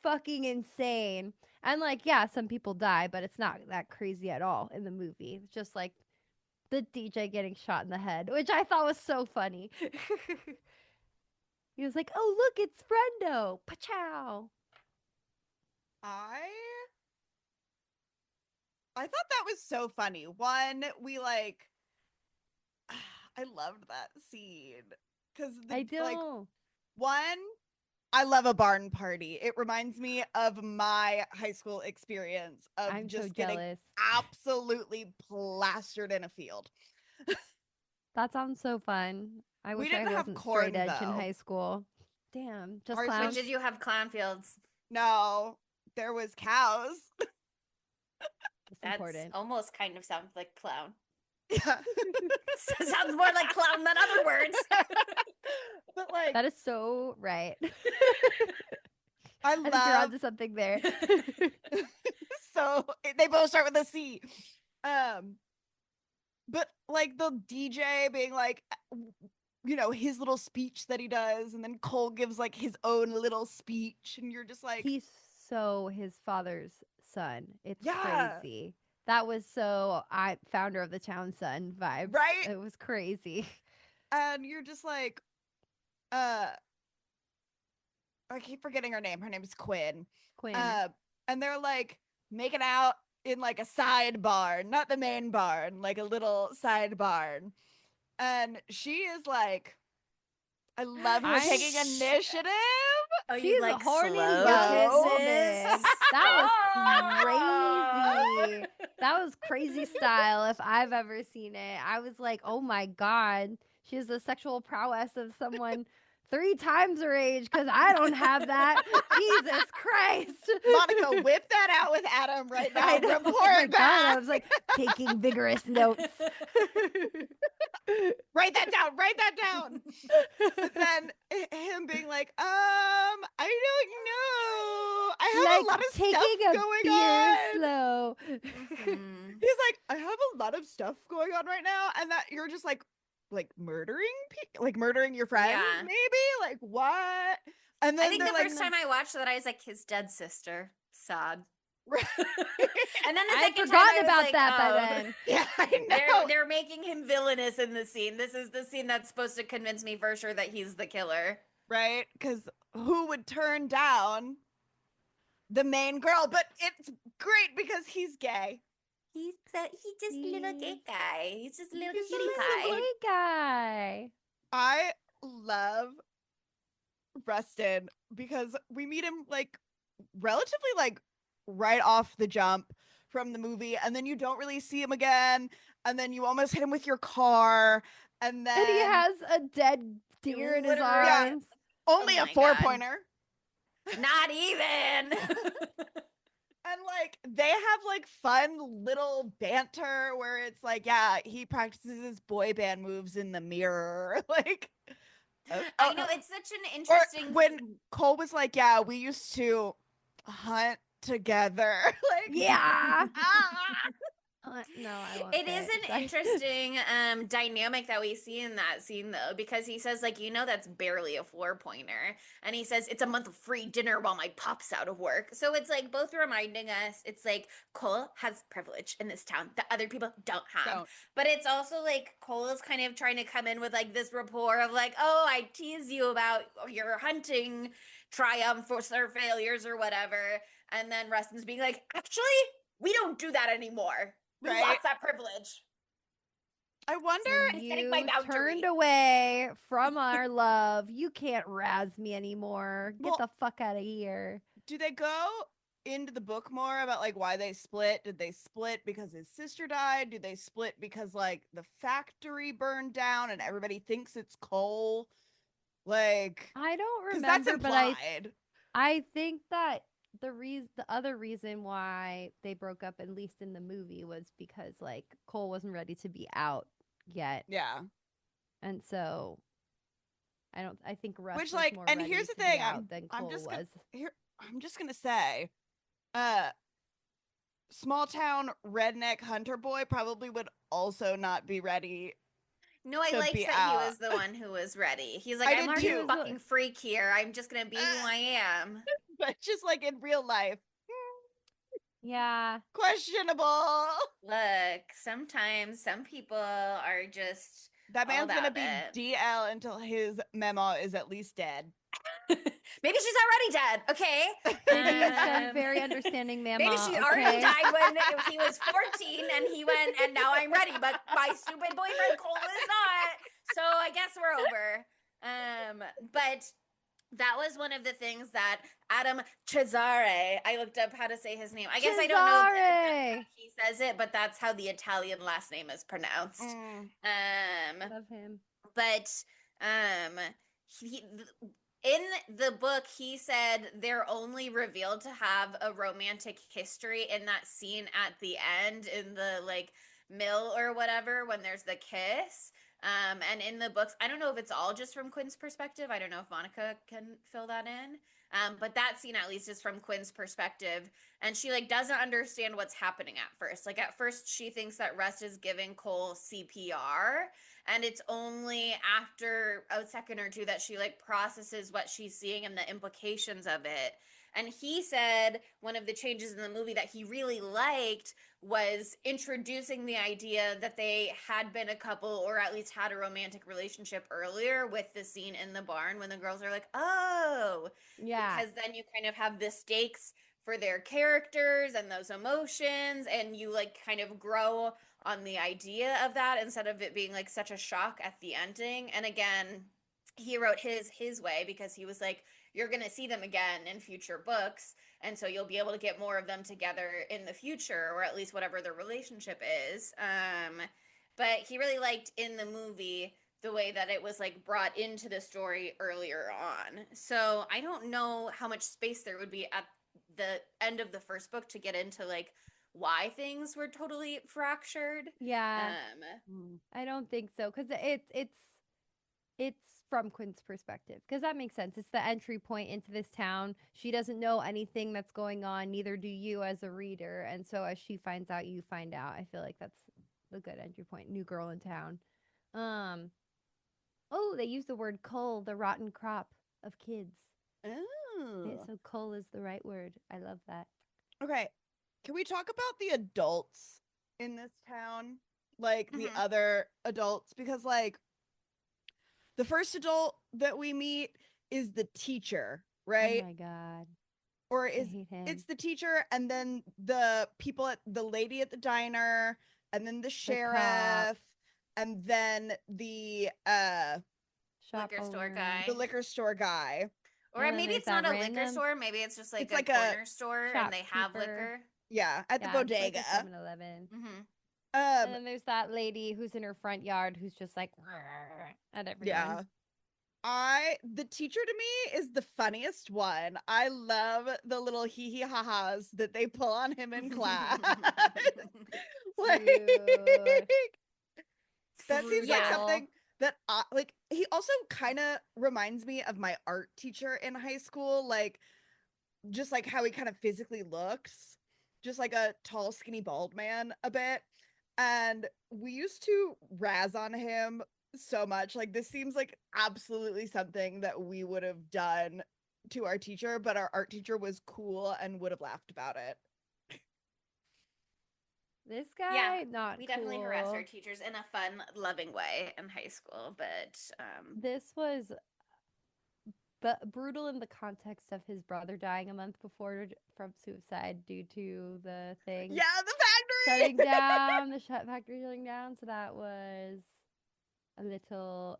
fucking insane. And like, yeah, some people die, but it's not that crazy at all in the movie. It's just like the DJ getting shot in the head, which I thought was so funny. He was like, "Oh, look, it's Brendo. Pachow." I thought that was so funny. One, we like I loved that scene because I do. Like, one, I love a barn party. It reminds me of my high school experience of I'm just so getting jealous. absolutely plastered in a field. That sounds so fun. I wish I wasn't straight edge in high school. Damn, just clowns. But did you have clown fields? No, there was cows. That's important. Almost kind of sounds like clown. Yeah. Sounds more like clown than other words. But like that is so right. I think you're onto something there. So they both start with a C. But like the DJ being like, you know, his little speech that he does, and then Cole gives like his own little speech, and you're just like, he's so his father's son. It's crazy. That was so founder of the town son vibes. Right? It was crazy. And you're just like, I keep forgetting her name. Her name is Quinn. And they're like making out in like a side barn, not the main barn, like a little side barn. And she is like, I love her taking initiative. Oh, she's like a horny kisses. That was crazy. That was crazy style if I've ever seen it. I was like, oh my god, she has the sexual prowess of someone 3 times her age because I don't have that. Jesus Christ. Monica, whip that out with Adam right now. I know. Report Oh my God, back. I was like taking vigorous notes. Write that down. Write that down. But then him being like, I don't know. I have like a lot of taking stuff a going beer on. slow. He's like, I have a lot of stuff going on right now, and that you're just like murdering people, like murdering your friends, maybe. Like what? And then I think the like, first time I watched that, I was like, his dead sister, sad. Right. And then the I second forgot time I was about like, that by oh, then. Yeah, I know. they're making him villainous in the scene. This is the scene that's supposed to convince me for sure that he's the killer. Right? Because who would turn down the main girl? But it's great because he's gay. He's just a little gay guy. He's just a little He's cutie a pie. gay guy. I love Rustin because we meet him like relatively like right off the jump from the movie, and then you don't really see him again, and then you almost hit him with your car, and then he has a dead deer in his arms. Only a 4-pointer. Not even. And like they have like fun little banter where it's like, yeah, he practices his boy band moves in the mirror. Like I know, it's such an interesting. Or when Cole was like, yeah, we used to hunt together. Like, yeah. No, I won't. It is an interesting dynamic that we see in that scene, though, because he says, like, that's barely a 4-pointer. And he says, it's a month of free dinner while my pop's out of work. So it's like both reminding us, it's like Cole has privilege in this town that other people don't have. But it's also like Cole is kind of trying to come in with like this rapport of like, oh, I tease you about your hunting triumphs or failures or whatever. And then Rustin's being like, actually, we don't do that anymore. We lost that privilege. I wonder if you turned away from our love. You can't razz me anymore. Get the fuck out of here. Do they go into the book more about like why they split? Did they split because his sister died? Do they split because like the factory burned down and everybody thinks it's Cole? Like, I don't remember, that's implied. But I think that the other reason why they broke up, at least in the movie, was because like Cole wasn't ready to be out yet. Yeah. And so I think Russ was like, more and ready here's the to thing, be out than Cole was. I'm just gonna say, small town redneck hunter boy probably would also not be ready. No, I liked that he was the one who was ready. He's like, I'm already a fucking freak here. I'm just gonna be who I am. But just like in real life. Yeah. Questionable. Look, sometimes some people are just that man's gonna be DL until his memo is at least dead. Maybe she's already dead. Okay. Maybe he's a very understanding mama. Maybe she already died when he was 14 and he went, and now I'm ready. But my stupid boyfriend Cole is not. So I guess we're over. But that was one of the things that Adam Cesare, I looked up how to say his name. I guess I don't know that he says it, but that's how the Italian last name is pronounced. Love him. But in the book, he said they're only revealed to have a romantic history in that scene at the end in the like mill or whatever when there's the kiss. And in the books, I don't know if it's all just from Quinn's perspective. I don't know if Monica can fill that in. But that scene at least is from Quinn's perspective. And she like doesn't understand what's happening at first. Like at first she thinks that Rust is giving Cole CPR. And it's only after a second or two that she like processes what she's seeing and the implications of it. And he said one of the changes in the movie that he really liked was introducing the idea that they had been a couple or at least had a romantic relationship earlier with the scene in the barn when the girls are like, oh, yeah. Because then you kind of have the stakes for their characters and those emotions, and you like kind of grow on the idea of that instead of it being like such a shock at the ending. And again, he wrote his way because he was like, you're going to see them again in future books. And so you'll be able to get more of them together in the future, or at least whatever their relationship is. But he really liked in the movie the way that it was like brought into the story earlier on. So I don't know how much space there would be at the end of the first book to get into like why things were totally fractured. Yeah. I don't think so, because it's from Quinn's perspective, because that makes sense. It's the entry point into this town. She doesn't know anything that's going on, neither do you as a reader, and so as she finds out, you find out. I feel like that's a good entry point. New girl in town. Oh, they use the word cull, the rotten crop of kids. Oh. So cull is the right word. I love that. Okay. Can we talk about the adults in this town? Like the other adults? Because like the first adult that we meet is the teacher, right? Oh my god. Or it's the teacher, and then the people at the lady at the diner, and then the sheriff, and then the liquor store guy. The liquor store guy. Or maybe it's not a liquor store. Maybe it's just like a corner store and they have liquor. Yeah, at the bodega. Like 7-Eleven. And then there's that lady who's in her front yard who's just like at everyone. Yeah. The teacher to me is the funniest one. I love the little hee ha-has that they pull on him in class. Like, that seems like something that like he also kind of reminds me of my art teacher in high school, like just like how he kind of physically looks, just like a tall skinny bald man a bit. And we used to razz on him so much. Like, this seems like absolutely something that we would have done to our teacher, but our art teacher was cool and would have laughed about it. This guy, not we cool. Definitely harass our teachers in a fun, loving way in high school, but this was brutal in the context of his brother dying a month before from suicide due to the thing. Yeah, the factory shutting down, the factory shutting down. So that was a little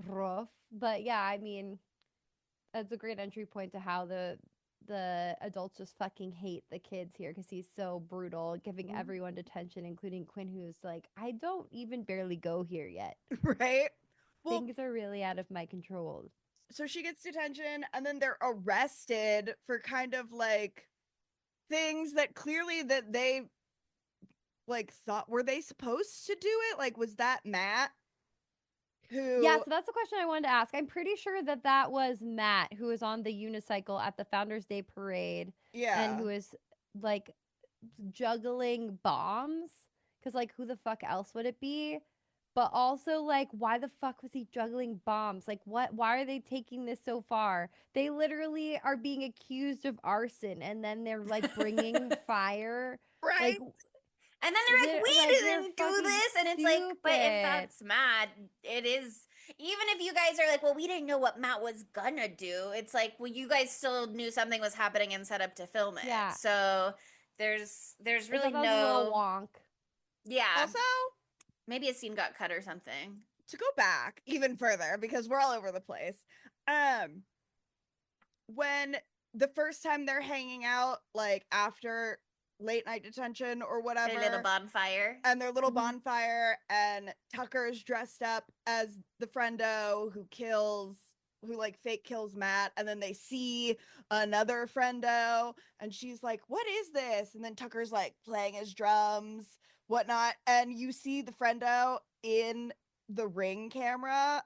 rough, but yeah, I mean, that's a great entry point to how the adults just fucking hate the kids here because he's so brutal, giving everyone detention, including Quinn, who's like, I don't even barely go here yet. Right? Well, things are really out of my control. So she gets detention, and then they're arrested for kind of like things that clearly that they like thought, were they supposed to do it? Like, was that Matt? Yeah, so that's the question I wanted to ask. I'm pretty sure that was Matt, who was on the unicycle at the Founders Day parade. Yeah. And who was like juggling bombs. Because, like, who the fuck else would it be? But also, like, why the fuck was he juggling bombs? Like, what? Why are they taking this so far? They literally are being accused of arson, and then they're like bringing fire. Right. Like, and then they're like, we didn't do this. And it's like, but if that's Matt, it is. Even if you guys are like, well, we didn't know what Matt was gonna do. It's like, well, you guys still knew something was happening and set up to film it. Yeah. So there's really no. A little wonk. Yeah. Also, maybe a scene got cut or something. To go back even further, because we're all over the place. When the first time they're hanging out, like after late night detention or whatever, their little bonfire, and Tucker's dressed up as the friendo who like fake kills Matt, and then they see another friendo, and she's like, what is this? And then Tucker's like playing his drums, whatnot, and you see the friendo in the Ring camera.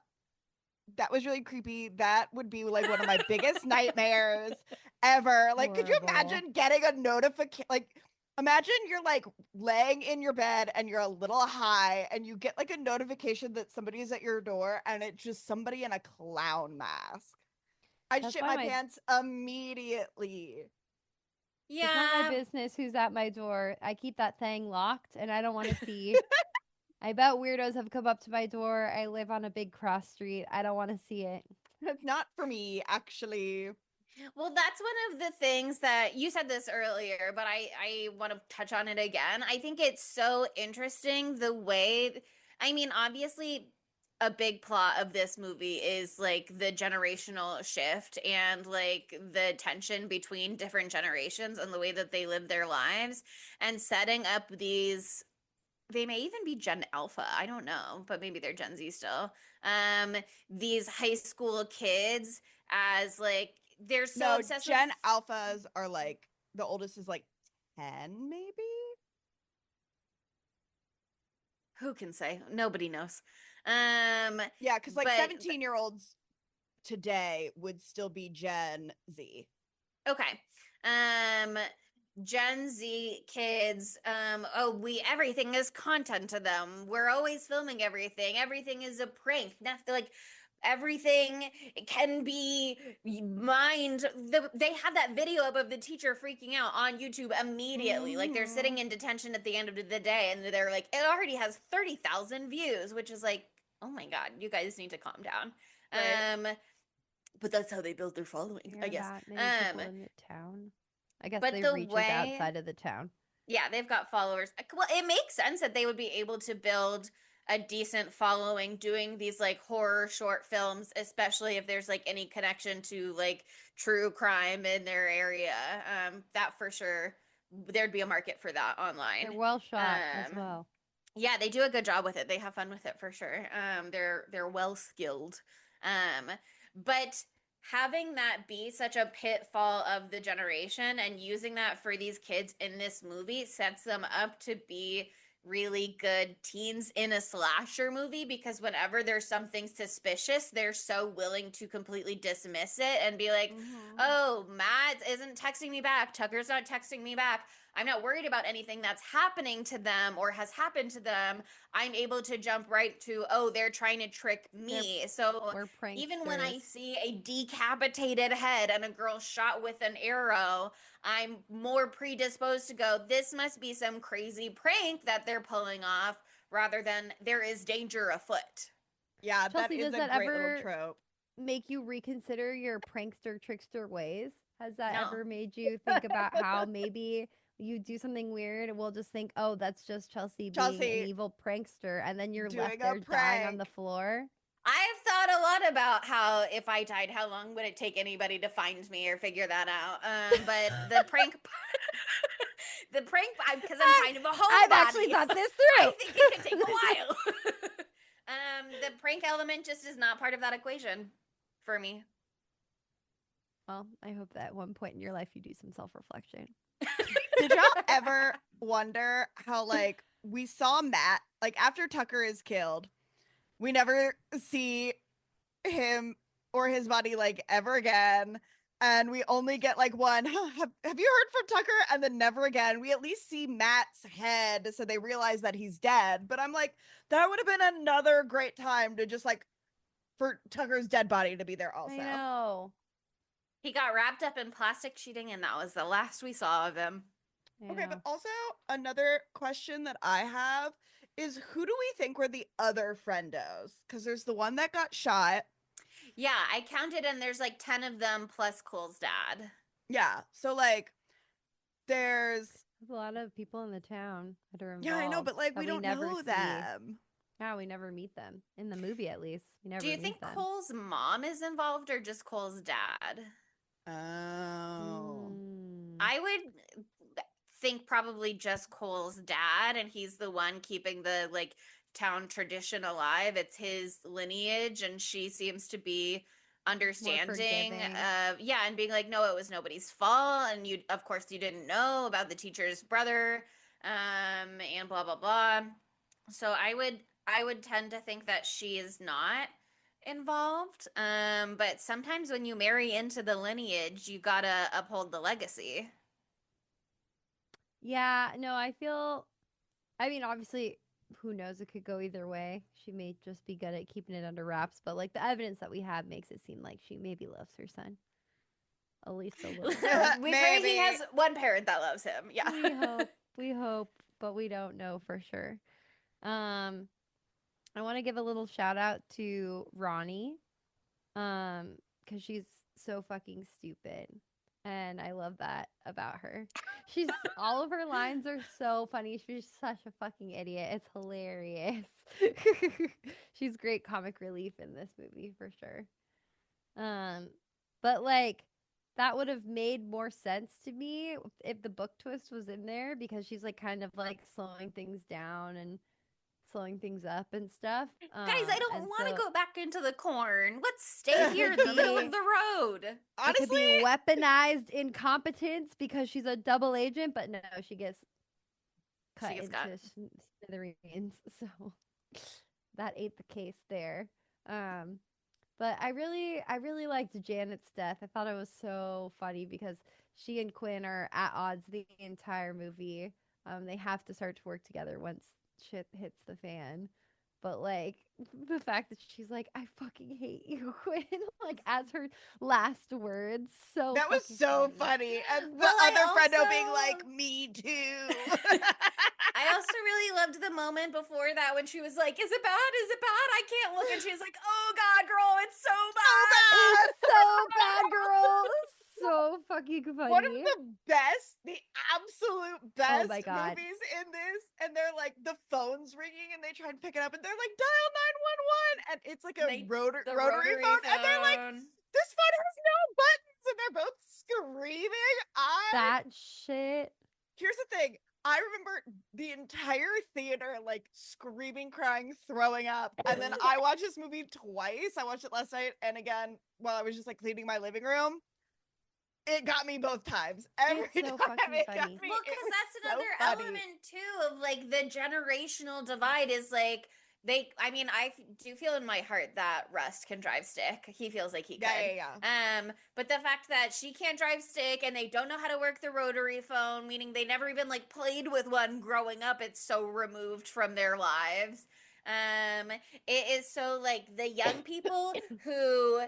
That was really creepy. That would be like one of my biggest nightmares ever. Like, horrible. Could you imagine getting a notification? Like, imagine you're like laying in your bed and you're a little high and you get like a notification that somebody is at your door, and it's just somebody in a clown mask. I'd shit my pants immediately. Yeah. It's not my business who's at my door. I keep that thing locked and I don't want to see. I bet weirdos have come up to my door. I live on a big cross street. I don't want to see it. That's not for me, actually. Well, that's one of the things that you said this earlier, but I want to touch on it again. I think it's so interesting the way, I mean, obviously a big plot of this movie is like the generational shift and like the tension between different generations and the way that they live their lives, and setting up these they may even be Gen Alpha. I don't know, but maybe they're Gen Z still. These high school kids as like they're so obsessed Gen with Alphas are like the oldest is like 10, maybe. who can say? Nobody knows. Yeah, because like but 17-year-olds today would still be Gen Z. okay. Gen Z kids, everything is content to them. We're always filming everything. Everything is a prank. Like everything can be mined. They have that video up of the teacher freaking out on YouTube immediately. Like they're sitting in detention at the end of the day and they're like, it already has 30,000 views, which is like, oh my God, you guys need to calm down. Right. But that's how they build their following, I guess. That many people in the town. I guess they reach outside of the town. Yeah, they've got followers. Well, it makes sense that they would be able to build a decent following doing these like horror short films, especially if there's like any connection to like true crime in their area. That for sure, there'd be a market for that online. They're well shot as well. Yeah, they do a good job with it. They have fun with it for sure. They're well skilled. But having that be such a pitfall of the generation and using that for these kids in this movie sets them up to be really good teens in a slasher movie, because whenever there's something suspicious, they're so willing to completely dismiss it and be like, oh, Matt isn't texting me back, Tucker's not texting me back, I'm not worried about anything that's happening to them or has happened to them. I'm able to jump right to, oh, they're trying to trick me. So even when I see a decapitated head and a girl shot with an arrow, I'm more predisposed to go, this must be some crazy prank that they're pulling off, rather than there is danger afoot. Yeah, Chelsea, that is a great little trope. Make you reconsider your prankster trickster ways? Has that ever made you think about how maybe you do something weird and we'll just think, oh, that's just Chelsea being an evil prankster, and then you're left there dying on the floor? I've thought a lot about how if I died, how long would it take anybody to find me or figure that out? But the prank because I'm kind of a homebody. I've actually thought this through. I think it could take a while. The prank element just is not part of that equation for me. Well, I hope that at one point in your life you do some self-reflection. Did y'all ever wonder how, like, we saw Matt, like, after Tucker is killed, we never see him or his body, like, ever again, and we only get, like, one, have you heard from Tucker? And then never again. We at least see Matt's head, so they realize that he's dead, but I'm like, that would have been another great time to just, like, for Tucker's dead body to be there also. I know. He got wrapped up in plastic sheeting, and that was the last we saw of him. Okay, but also another question that I have is, who do we think were the other friendos? Because there's the one that got shot. Yeah, I counted, and there's like 10 of them plus Cole's dad. Yeah, so like there's a lot of people in the town that are involved. Yeah, I know, but like we don't know them. Yeah, we never meet them in the movie, at least. We never. Do you think Cole's mom is involved or just Cole's dad? Oh, I would think probably just Cole's dad, and he's the one keeping the like town tradition alive. It's his lineage, and she seems to be understanding of and being like, no, it was nobody's fault, and you, of course, you didn't know about the teacher's brother, and blah blah blah. So I would tend to think that she is not involved, but sometimes when you marry into the lineage, you gotta uphold the legacy. Yeah, no, I mean, obviously, who knows, it could go either way. She may just be good at keeping it under wraps, but like the evidence that we have makes it seem like she maybe loves her son at least a little bit. Maybe he has one parent that loves him. Yeah, we hope, but we don't know for sure. I want to give a little shout out to Ronnie, because she's so fucking stupid, and I love that about her. She's all of her lines are so funny. She's such a fucking idiot. It's hilarious. She's great comic relief in this movie for sure. But like, that would have made more sense to me if the book twist was in there, because she's like kind of like slowing things down and slowing things up and stuff. Guys, I don't And want to so go back into the corn. Let's stay here in the middle of the road. it could be Honestly, weaponized incompetence because she's a double agent, but no, she gets cut She gets into got. smithereens. So that ain't the case there. But I really liked Janet's death. I thought it was so funny because she and Quinn are at odds the entire movie. They have to start to work together once shit hits the fan. But like the fact that she's like, "I fucking hate you," Quinn, like as her last words, so that was fucking so funny. And the Well, I other friendo also- being like, "Me too." I also really loved the moment before that when she was like, "Is it bad? Is it bad? I can't look." And she was like, "Oh God, girl, it's so bad." It's so bad, girl. So fucking funny. One of the best, the absolute best my God. movies in this. And they're like, the phone's ringing and they try and pick it up and they're like, dial 911. And it's like a The rotary phone. And they're like, this phone has no buttons. And they're both screaming. That shit. Here's the thing. I remember the entire theater like screaming, crying, throwing up. And then I watched this movie twice. I watched it last night and again while I was just like cleaning my living room. It got me both times. Every It's so time fucking it got funny. me. Well, It because was that's so another funny. element too of like the generational divide is like I mean, I do feel in my heart that Rust can drive stick. He feels like he could. Yeah. But the fact that she can't drive stick and they don't know how to work the rotary phone, meaning they never even like played with one growing up, it's so removed from their lives. It is so like the young people who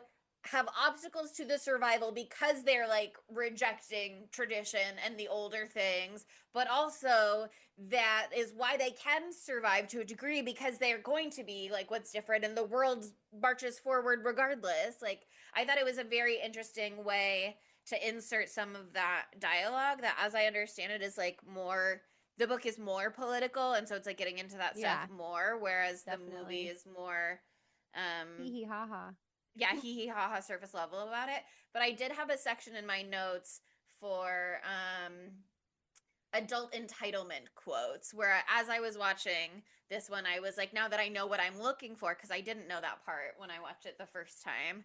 have obstacles to the survival because they're like rejecting tradition and the older things, but also that is why they can survive to a degree because they're going to be like what's different and the world marches forward regardless. Like I thought it was a very interesting way to insert some of that dialogue that, as I understand it, is like more the book is more political, and so it's like getting into that stuff more, whereas the movie is more hee hee ha ha. Yeah, hee hee ha ha surface level about it. But I did have a section in my notes for adult entitlement quotes where as I was watching this one, I was like, now that I know what I'm looking for, because I didn't know that part when I watched it the first time.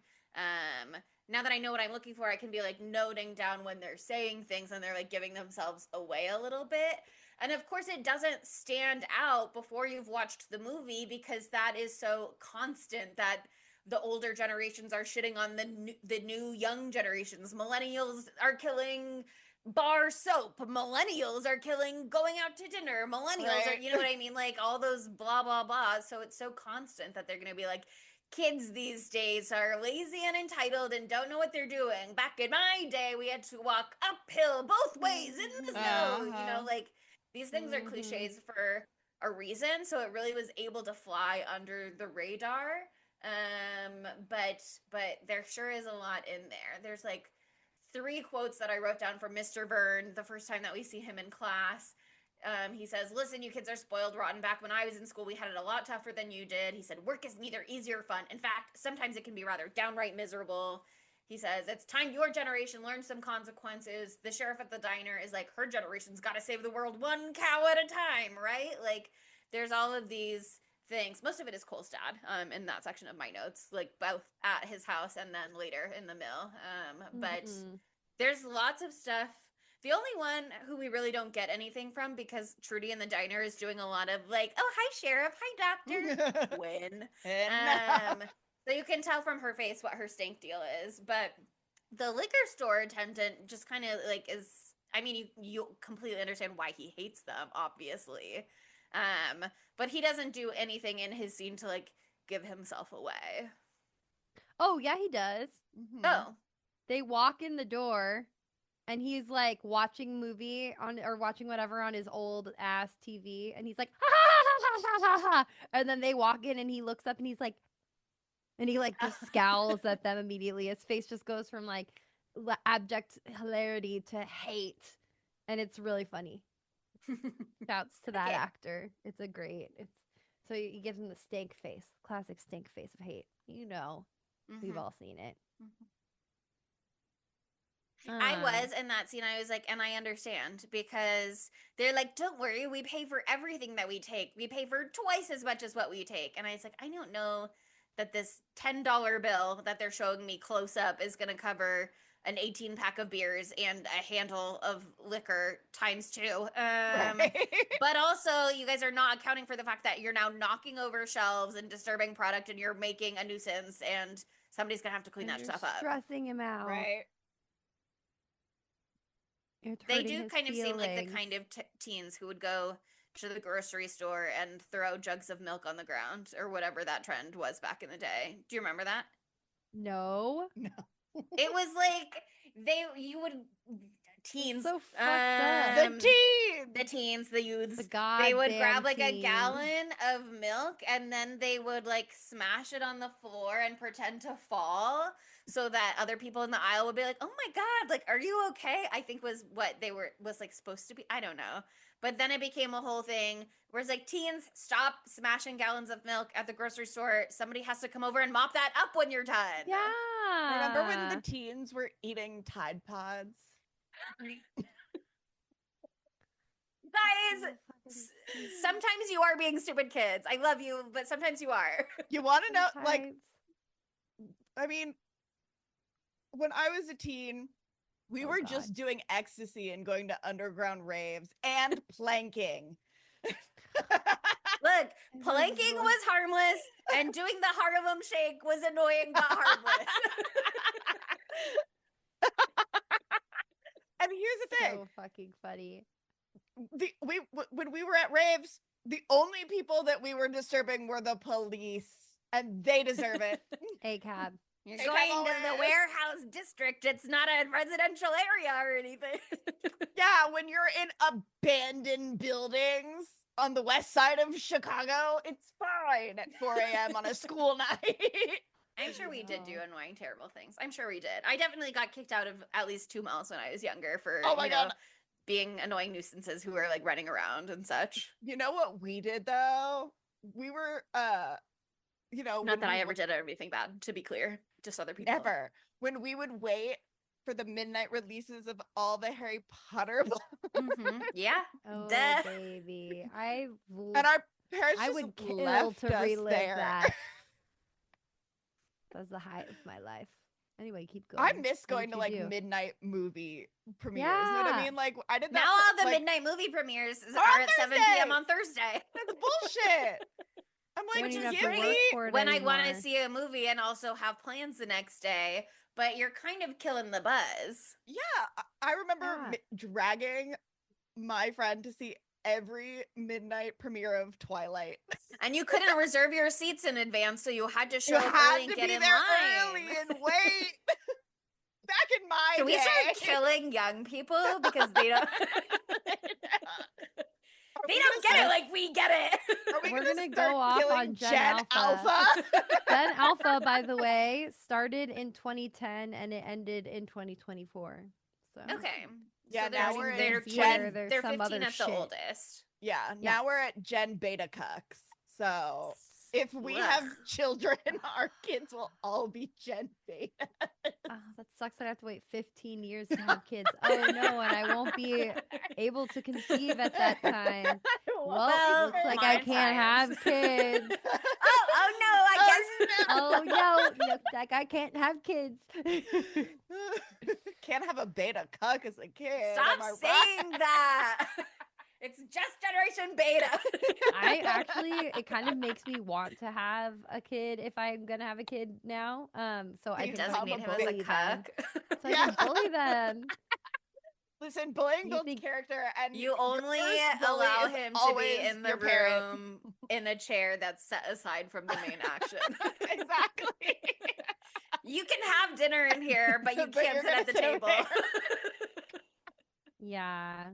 Now that I know what I'm looking for, I can be like noting down when they're saying things and they're like giving themselves away a little bit. And of course, it doesn't stand out before you've watched the movie because that is so constant that the older generations are shitting on the new young generations. Millennials are killing bar soap. Millennials are killing going out to dinner. Millennials are, you know what I mean? Like all those blah, blah, blah. So it's so constant that they're going to be like, kids these days are lazy and entitled and don't know what they're doing. Back in my day, we had to walk uphill both ways in the snow. You know, like these things are cliches for a reason. So it really was able to fly under the radar. But there sure is a lot in there. There's like 3 quotes that I wrote down from Mr. Byrne the first time that we see him in class. He says, listen, you kids are spoiled rotten. Back when I was in school, we had it a lot tougher than you did. He said, work is neither easy or fun. In fact, sometimes it can be rather downright miserable. He says, it's time your generation learned some consequences. The sheriff at the diner is like, her generation's got to save the world one cow at a time, right? Like, there's all of these things. Most of it is Kolstad in that section of my notes, like both at his house and then later in the mill. But there's lots of stuff. The only one who we really don't get anything from because Trudy in the diner is doing a lot of like, oh, hi, sheriff. Hi, doctor. Win. So you can tell from her face what her stink deal is. But the liquor store attendant just kind of like is, I mean, you completely understand why he hates them, obviously. But he doesn't do anything in his scene to like give himself away. Oh, yeah, he does. Oh. They walk in the door and he's like watching movie on or watching whatever on his old ass TV and he's like ha ha ha ha ha ha, and then they walk in and he looks up and he's like and he like just scowls at them immediately. His face just goes from like abject hilarity to hate, and it's really funny. Shouts to that actor. It's so he gives him the stink face, classic stink face of hate. You know, we've all seen it. I was in that scene. I was like, and I understand because they're like, don't worry, we pay for everything that we take. We pay for twice as much as what we take. And I was like, I don't know that this $10 bill that they're showing me close up is going to cover an 18 pack of beers and a handle of liquor times 2. Right. But also, you guys are not accounting for the fact that you're now knocking over shelves and disturbing product, and you're making a nuisance, and somebody's gonna have to clean that stuff up. Stressing him out. Right. They do kind of seem like the kind of teens who would go to the grocery store and throw jugs of milk on the ground or whatever that trend was back in the day. Do you remember that? No. It was like teens. So fucked up. The teens, the youths. They would grab like a gallon of milk and then they would like smash it on the floor and pretend to fall so that other people in the aisle would be like, "Oh my god, like are you okay?" I think was what was like supposed to be. I don't know. But then it became a whole thing where it's like, teens, stop smashing gallons of milk at the grocery store. Somebody has to come over and mop that up when you're done. Yeah. Remember when the teens were eating Tide Pods? Guys, sometimes you are being stupid kids. I love you, but sometimes you are. You want to know, like, I mean, when I was a teen, we were just doing ecstasy and going to underground raves and planking. Look, planking was harmless and doing the Harlem Shake was annoying but harmless. And here's the thing. So fucking funny. When we were at raves, the only people that we were disturbing were the police, and they deserve it. ACAB. You're going to the warehouse district. It's not a residential area or anything. Yeah, when you're in abandoned buildings on the west side of Chicago, it's fine at 4 a.m. on a school night. I'm sure we did do annoying, terrible things. I'm sure we did. I definitely got kicked out of at least 2 miles when I was younger for, being annoying nuisances who were like running around and such. You know what we did though? We were, not that I ever did anything bad, to be clear, just other people. Never. When we would wait for the midnight releases of all the Harry Potter books. Yeah. Oh, baby. And our parents would kill left to us relive there. that. That was the height of my life. Anyway, keep going. I miss going to like midnight movie premieres. You know what I mean? Like I did that. Now all the midnight movie premieres are at 7 p.m. on Thursday. That's bullshit. I'm like, which is great when I want to see a movie and also have plans the next day, but you're kind of killing the buzz. Yeah, I remember dragging my friend to see every midnight premiere of Twilight. And you couldn't reserve your seats in advance, so you had to show up early and get in there line. Early and wait. Back in my Should day. we start killing young people because they don't they don't get it like we get it. We're gonna go off on Gen Alpha. Gen Alpha, by the way, started in 2010 and it ended in 2024. So okay. Yeah, so now we're they're Gen. They're 15 at the oldest. Yeah, now we're at Gen Beta Cucks. So if we have children, our kids will all be Gen Beta. Oh, that sucks. I have to wait 15 years to have kids. Oh no, and I won't be able to conceive at that time. Well, it looks like I can't have kids. Oh no, I guess. Oh no, looks like I can't have kids. Can't have a beta cuck as a kid. Stop saying that. It's just Generation Beta. It kind of makes me want to have a kid if I'm gonna have a kid now. So I can designate him as a cuck. So I can bully them. Listen, bullying builds character, and you only allow him to be in the room in a chair that's set aside from the main action. Exactly. You can have dinner in here, but you can't sit at the table. Yeah.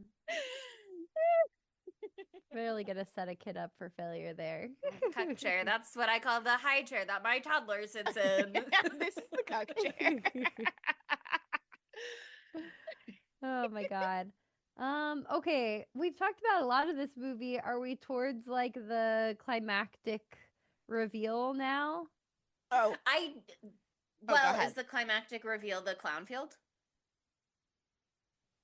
Really gonna set a kid up for failure there. Cuck chair. That's what I call the high chair that my toddler sits in. This is the cuck chair. Oh my god. Okay, we've talked about a lot of this movie. Are we towards like the climactic reveal now? Oh, is the climactic reveal the Clownfield?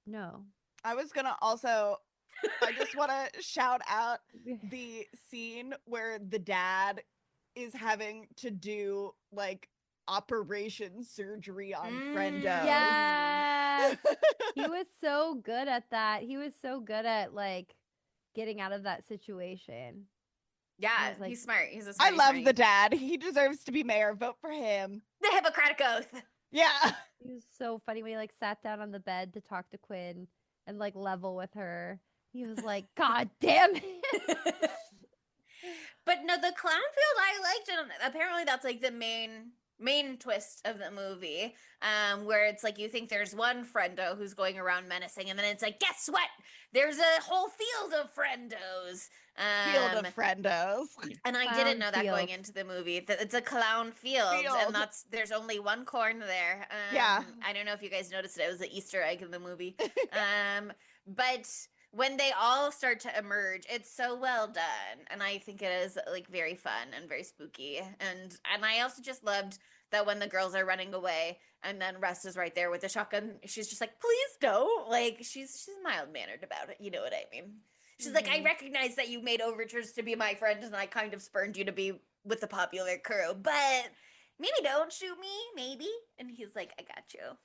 No. I was gonna also. I just want to shout out the scene where the dad is having to do like operation surgery on Friendo. Yes. He was so good at that. He was so good at like getting out of that situation. Yeah, like, he's smart. He's a I smarty love smarty. the dad. He deserves to be mayor. Vote for him. The Hippocratic Oath. Yeah. He was so funny when he like sat down on the bed to talk to Quinn and like level with her. He was like, God damn it. But no, the Clownfield I liked it. Apparently that's like the main twist of the movie, where it's like you think there's one friendo who's going around menacing, and then it's like, guess what? There's a whole field of friendos. Field of friendos. And I didn't know that going into the movie. That it's a clown field, and there's only one corn there. Yeah. I don't know if you guys noticed it. It was an Easter egg in the movie. But when they all start to emerge, it's so well done, and I think it is like very fun and very spooky. And I also just loved that when the girls are running away, and then Russ is right there with the shotgun. She's just like, "Please don't!" Like she's mild mannered about it. You know what I mean? She's like, I recognize that you made overtures to be my friend, and I kind of spurned you to be with the popular crew, but maybe don't shoot me, maybe. And he's like, I got you.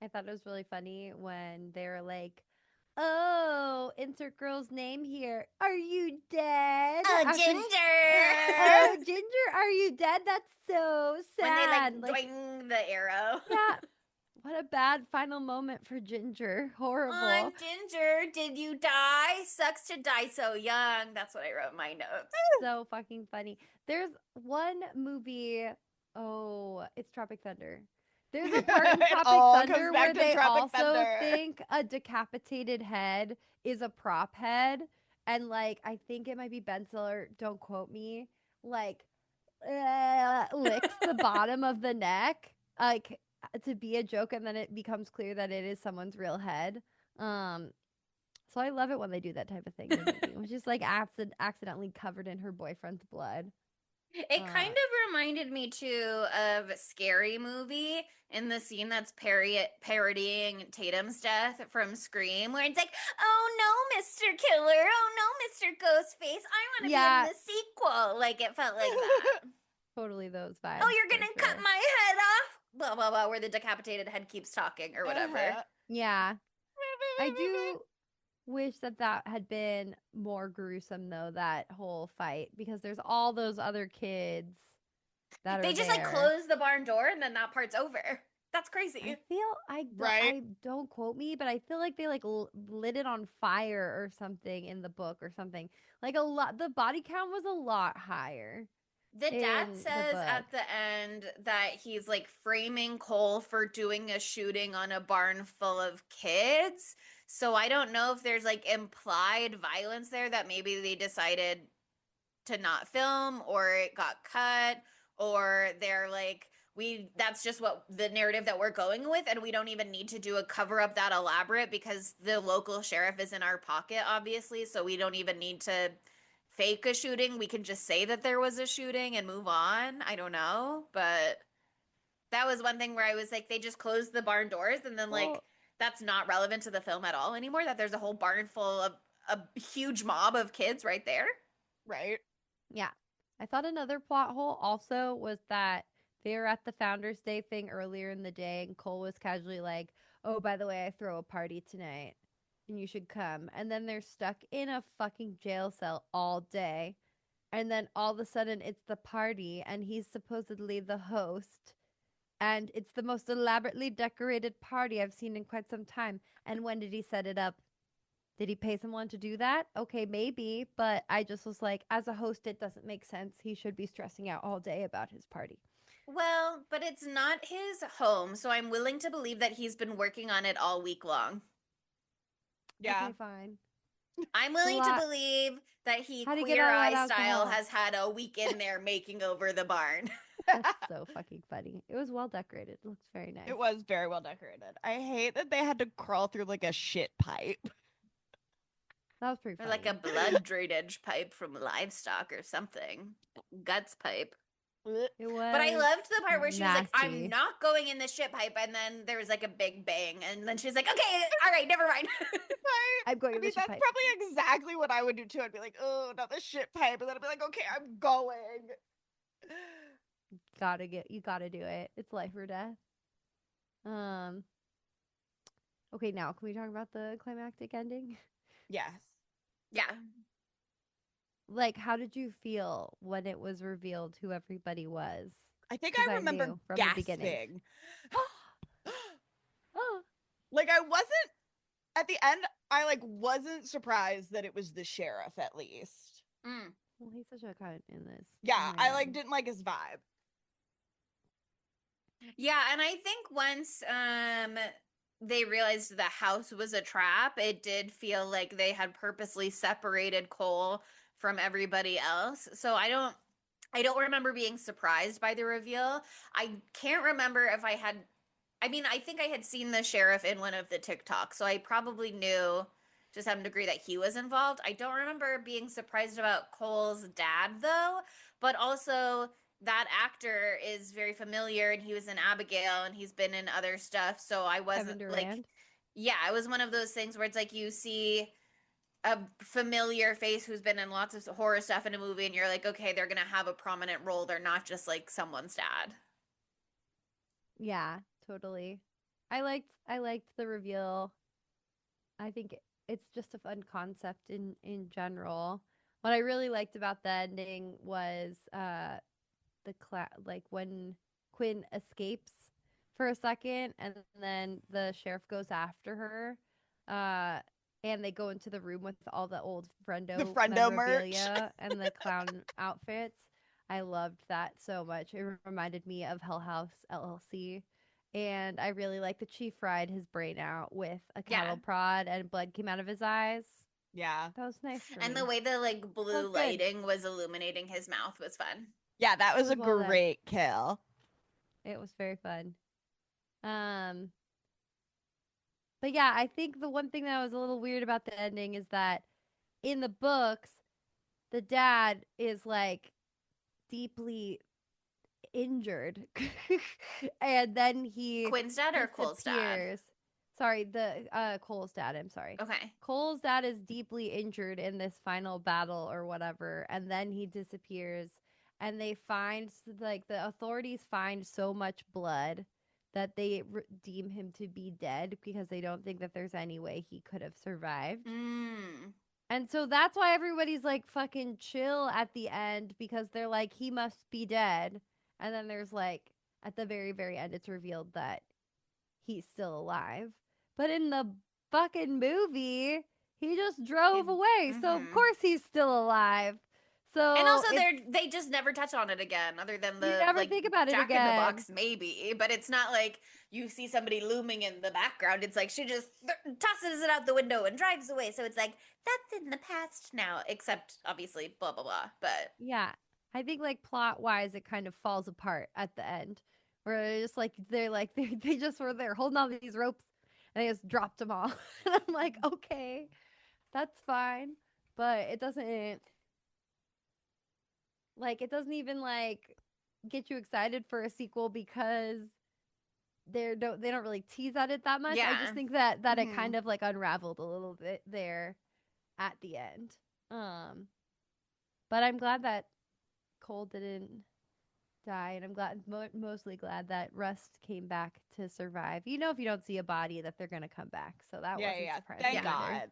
I thought it was really funny when they were like, oh, insert girl's name here. Are you dead? Oh, Ginger! Oh, Ginger, are you dead? That's so sad. When they like doing the arrow. Yeah. What a bad final moment for Ginger. Horrible. Oh, Ginger, did you die? Sucks to die so young. That's what I wrote in my notes. So fucking funny. There's one movie. Oh, it's Tropic Thunder. There's a part in Tropic Thunder where they also think a decapitated head is a prop head. And like, I think it might be Ben Stiller, don't quote me, like licks the bottom of the neck. Like to be a joke, and then it becomes clear that it is someone's real head. So I love it when they do that type of thing. It was just like accidentally covered in her boyfriend's blood. It kind of reminded me too of Scary Movie in the scene that's parodying Tatum's death from Scream, where it's like, oh no, Mr. Killer, oh no, Mr. Ghostface, I want to be in the sequel. Like it felt like that. Totally those vibes. Oh, you're gonna cut my head off? Blah blah blah. Where the decapitated head keeps talking or whatever. Yeah, I do wish that had been more gruesome though, that whole fight, because there's all those other kids that they just like close the barn door and then that part's over. That's crazy. I feel I don't quote me, but I feel like they like lit it on fire or something in the book or something. Like the body count was a lot higher. The dad says at the end that he's like framing Cole for doing a shooting on a barn full of kids. So I don't know if there's like implied violence there that maybe they decided to not film, or it got cut, or they're like, that's just what the narrative that we're going with, and we don't even need to do a cover up that elaborate because the local sheriff is in our pocket, obviously. So we don't even need to fake a shooting. We can just say that there was a shooting and move on. I don't know, but that was one thing where I was like, they just closed the barn doors, and then like that's not relevant to the film at all anymore, that there's a whole barn full of a huge mob of kids right there. Right. Yeah. I thought another plot hole also was that they were at the Founders Day thing earlier in the day, and Cole was casually like, oh, by the way, I throw a party tonight and you should come. And then they're stuck in a fucking jail cell all day. And then all of a sudden it's the party, and he's supposedly the host. And it's the most elaborately decorated party I've seen in quite some time. And when did he set it up? Did he pay someone to do that? Okay, maybe. But I just was like, as a host, it doesn't make sense. He should be stressing out all day about his party. Well, but it's not his home, so I'm willing to believe that he's been working on it all week long. Yeah. Okay, fine. I'm willing to believe that he, Queer Eye style, has had a week in there making over the barn. That's so fucking funny. It was well decorated. It looks very nice. It was very well decorated. I hate that they had to crawl through like a shit pipe. That was pretty funny. Or like a blood drainage pipe from livestock or something. Guts pipe. It was. But I loved the part where she was like, nasty. I'm not going in the shit pipe. And then there was like a big bang. And then she was like, okay, all right, never mind. I'm going I in the mean, shit that's pipe. probably exactly what I would do too. I'd be like, oh, not the shit pipe. And then I'd be like, okay, I'm going. You gotta do it. It's life or death. Okay, now can we talk about the climactic ending? Yes. Yeah. Like, how did you feel when it was revealed who everybody was? I think I remember knew from gasping. the beginning. Oh. Like I wasn't at the end. I like wasn't surprised that it was the sheriff at least. Mm. Well, he's such a cunt in this. Yeah, I like didn't like his vibe. Yeah, and I think once they realized the house was a trap, it did feel like they had purposely separated Cole from everybody else. So I don't remember being surprised by the reveal. I can't remember if I think I had seen the sheriff in one of the TikToks, so I probably knew to some degree that he was involved. I don't remember being surprised about Cole's dad though, but also that actor is very familiar and he was in Abigail and he's been in other stuff, so I wasn't like, yeah, it was one of those things where it's like you see a familiar face who's been in lots of horror stuff in a movie and you're like, okay, they're gonna have a prominent role, they're not just like someone's dad. Yeah, totally. I liked the reveal. I think it's just a fun concept in general. What I really liked about the ending was like when Quinn escapes for a second and then the sheriff goes after her. And they go into the room with all the old Friendo memorabilia merch and the clown outfits. I loved that so much. It reminded me of Hell House LLC. And I really like that she fried his brain out with a cattle prod and blood came out of his eyes. Yeah. That was nice for and me. the way the like blue lighting was illuminating his mouth was fun. Yeah, that was a great kill. It was very fun. But yeah, I think the one thing that was a little weird about the ending is that in the books, the dad is like deeply injured. And then he Quinn's dad or Cole's dad? Sorry, the Cole's dad, I'm sorry. Okay. Cole's dad is deeply injured in this final battle or whatever, and then he disappears and they find like the authorities find so much blood that they deem him to be dead because they don't think that there's any way he could have survived. And so that's why everybody's like fucking chill at the end because they're like, he must be dead. And then there's like, at the very, very end, it's revealed that he's still alive. But in the fucking movie, he just drove away. So of course he's still alive. So and also they just never touch on it again, other than the you never think about it Jack again. in the Box maybe, but it's not like you see somebody looming in the background. It's like she just tosses it out the window and drives away. So it's like that's in the past now, except obviously blah blah blah. But yeah, I think like plot wise, it kind of falls apart at the end, where they're like they just were there holding all these ropes and they just dropped them all. And I'm like, okay, that's fine, but it doesn't. Like, it doesn't even like get you excited for a sequel because they don't really tease at it that much. Yeah. I just think that it kind of like unraveled a little bit there at the end. But I'm glad that Cole didn't die, and I'm glad mostly glad that Rust came back to survive. You know, if you don't see a body, that they're gonna come back. So that wasn't surprising. Thank God.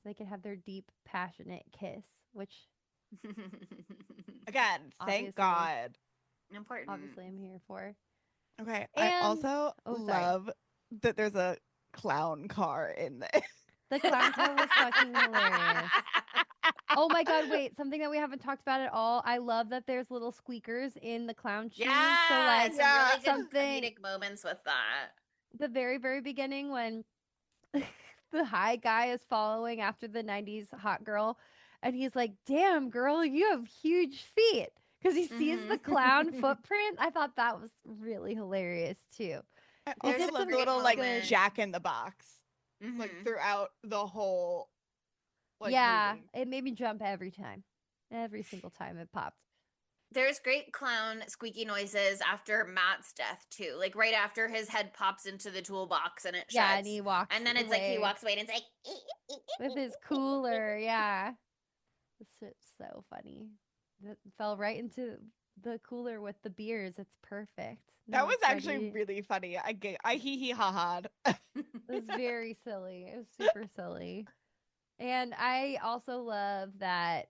So they can have their deep, passionate kiss, which. Again, thank God. Important. Obviously, I'm here for. Okay, and I also love that there's a clown car in this. The clown car was fucking hilarious. Oh my God, wait, something that we haven't talked about at all. I love that there's little squeakers in the clown shoes. Yeah, so like, some really good comedic moments with that. The very, very beginning when the high guy is following after the 90s hot girl, and he's like, damn, girl, you have huge feet. Because he sees the clown footprint. I thought that was really hilarious, too. I also love the little, like, Jack in the Box. Like, throughout the whole, like, yeah, movie. It made me jump every time. Every single time it popped. There's great clown squeaky noises after Matt's death too. Like right after his head pops into the toolbox and it shuts. Yeah, and he walks and then it's away. like he walks away and it's like with his cooler. Yeah, it's so funny. That fell right into the cooler with the beers. It's perfect. That was actually really funny. I hee hee ha ha'd. It was very silly. It was super silly. And I also love that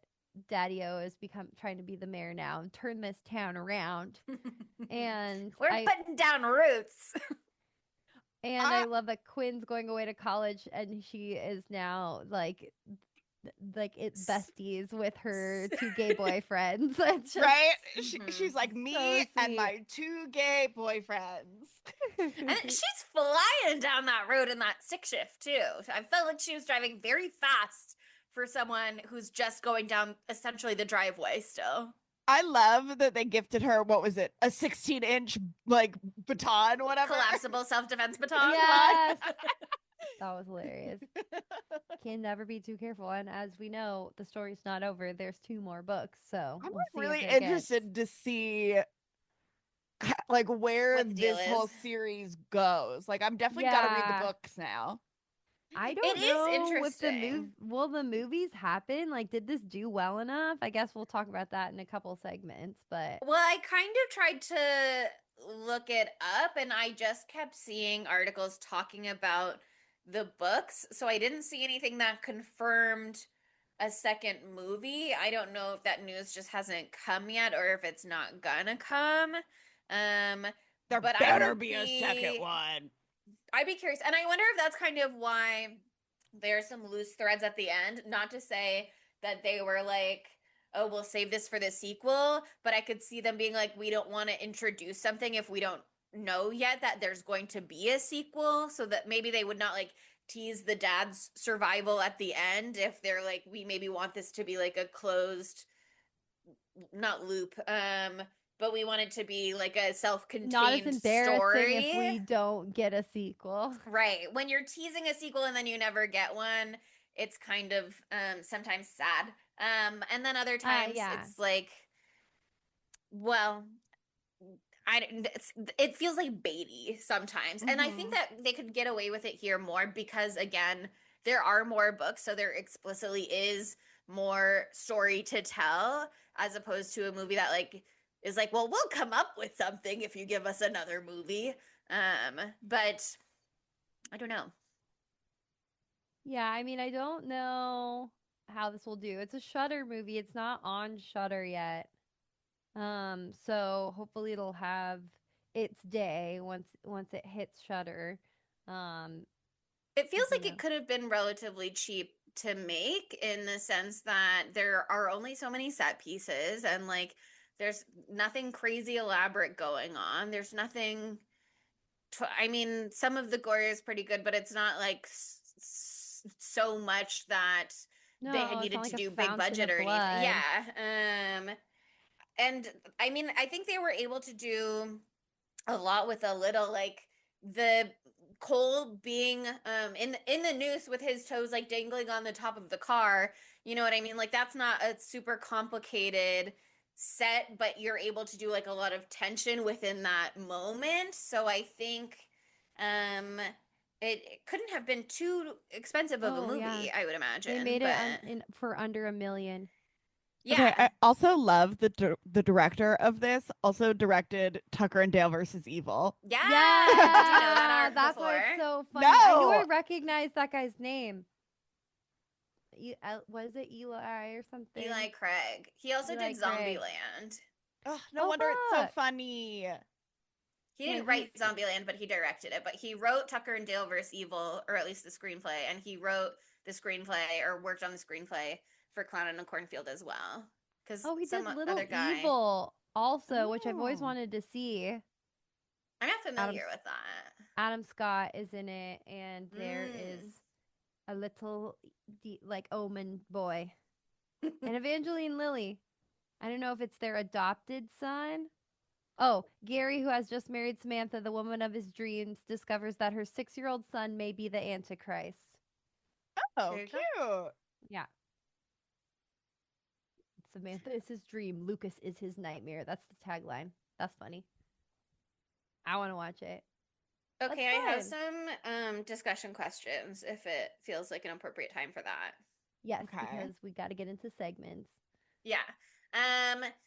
Daddy-O is trying to be the mayor now and turn this town around. And we're putting down roots. And I love that Quinn's going away to college and she is now like it's besties with her two gay boyfriends. Just, right? She's like me so and my two gay boyfriends. And she's flying down that road in that stick shift too. I felt like she was driving very fast for someone who's just going down essentially the driveway still. I love that they gifted her, what was it, a 16-inch like baton, whatever. Collapsible self-defense baton. Yes. That was hilarious. Can never be too careful. And as we know, the story's not over. There's 2 more books. So I'm really interested to see like where this whole series goes. Like I'm definitely gotta read the books now. I don't know. It is interesting. Will the movies happen? Like, did this do well enough? I guess we'll talk about that in a couple segments. But well, I kind of tried to look it up, and I just kept seeing articles talking about the books, so I didn't see anything that confirmed a second movie. I don't know if that news just hasn't come yet, or if it's not gonna come. There better be a second one. I'd be curious. And I wonder if that's kind of why there's some loose threads at the end. Not to say that they were like, oh, we'll save this for the sequel. But I could see them being like, we don't want to introduce something if we don't know yet that there's going to be a sequel. So that maybe they would not like tease the dad's survival at the end if they're like, we maybe want this to be like a closed, not loop, but we want it to be like a self-contained not as embarrassing story if we don't get a sequel. Right. When you're teasing a sequel and then you never get one, it's kind of sometimes sad. And then other times it's like, well, it feels like baity sometimes. Mm-hmm. And I think that they could get away with it here more because again, there are more books, so there explicitly is more story to tell as opposed to a movie that like is like, well, we'll come up with something if you give us another movie. But I don't know. Yeah, I mean, I don't know how this will do. It's a Shudder movie. It's not on Shudder yet. So hopefully it'll have its day once it hits Shudder. It feels like it could have been relatively cheap to make in the sense that there are only so many set pieces and like there's nothing crazy elaborate going on. There's nothing I mean, some of the gore is pretty good, but it's not like so much that they had needed to do big budget or anything. Yeah. And I mean, I think they were able to do a lot with a little, like the Cole being in the noose with his toes like dangling on the top of the car. You know what I mean? Like that's not a super complicated set, but you're able to do like a lot of tension within that moment. So I think it couldn't have been too expensive of a movie, I would imagine. They made it for under $1 million. Yeah. Okay, I also love the director of this. Also directed Tucker and Dale versus Evil. Yeah, did you know that art that's before? Why it's so funny. No! I knew I recognized that guy's name. Was it Eli or something? Eli Craig. He also did Zombieland. Oh, no wonder it's so funny. He didn't write Zombieland, but he directed it. But he wrote Tucker and Dale vs. Evil, or at least the screenplay, and he wrote the screenplay or worked on the screenplay for Clown in a Cornfield as well. He did Little Evil also, which I've always wanted to see. I'm not familiar with that. Adam Scott is in it, and there is a little like Omen boy and Evangeline Lilly. I don't know if it's their adopted son. Oh, Gary, who has just married Samantha, the woman of his dreams, discovers that her 6-year-old son may be the Antichrist. Oh, cute. Yeah. Samantha is his dream. Lucas is his nightmare. That's the tagline. That's funny. I want to watch it. Okay, I have some discussion questions if it feels like an appropriate time for that. Yes, because we got to get into segments. Yeah.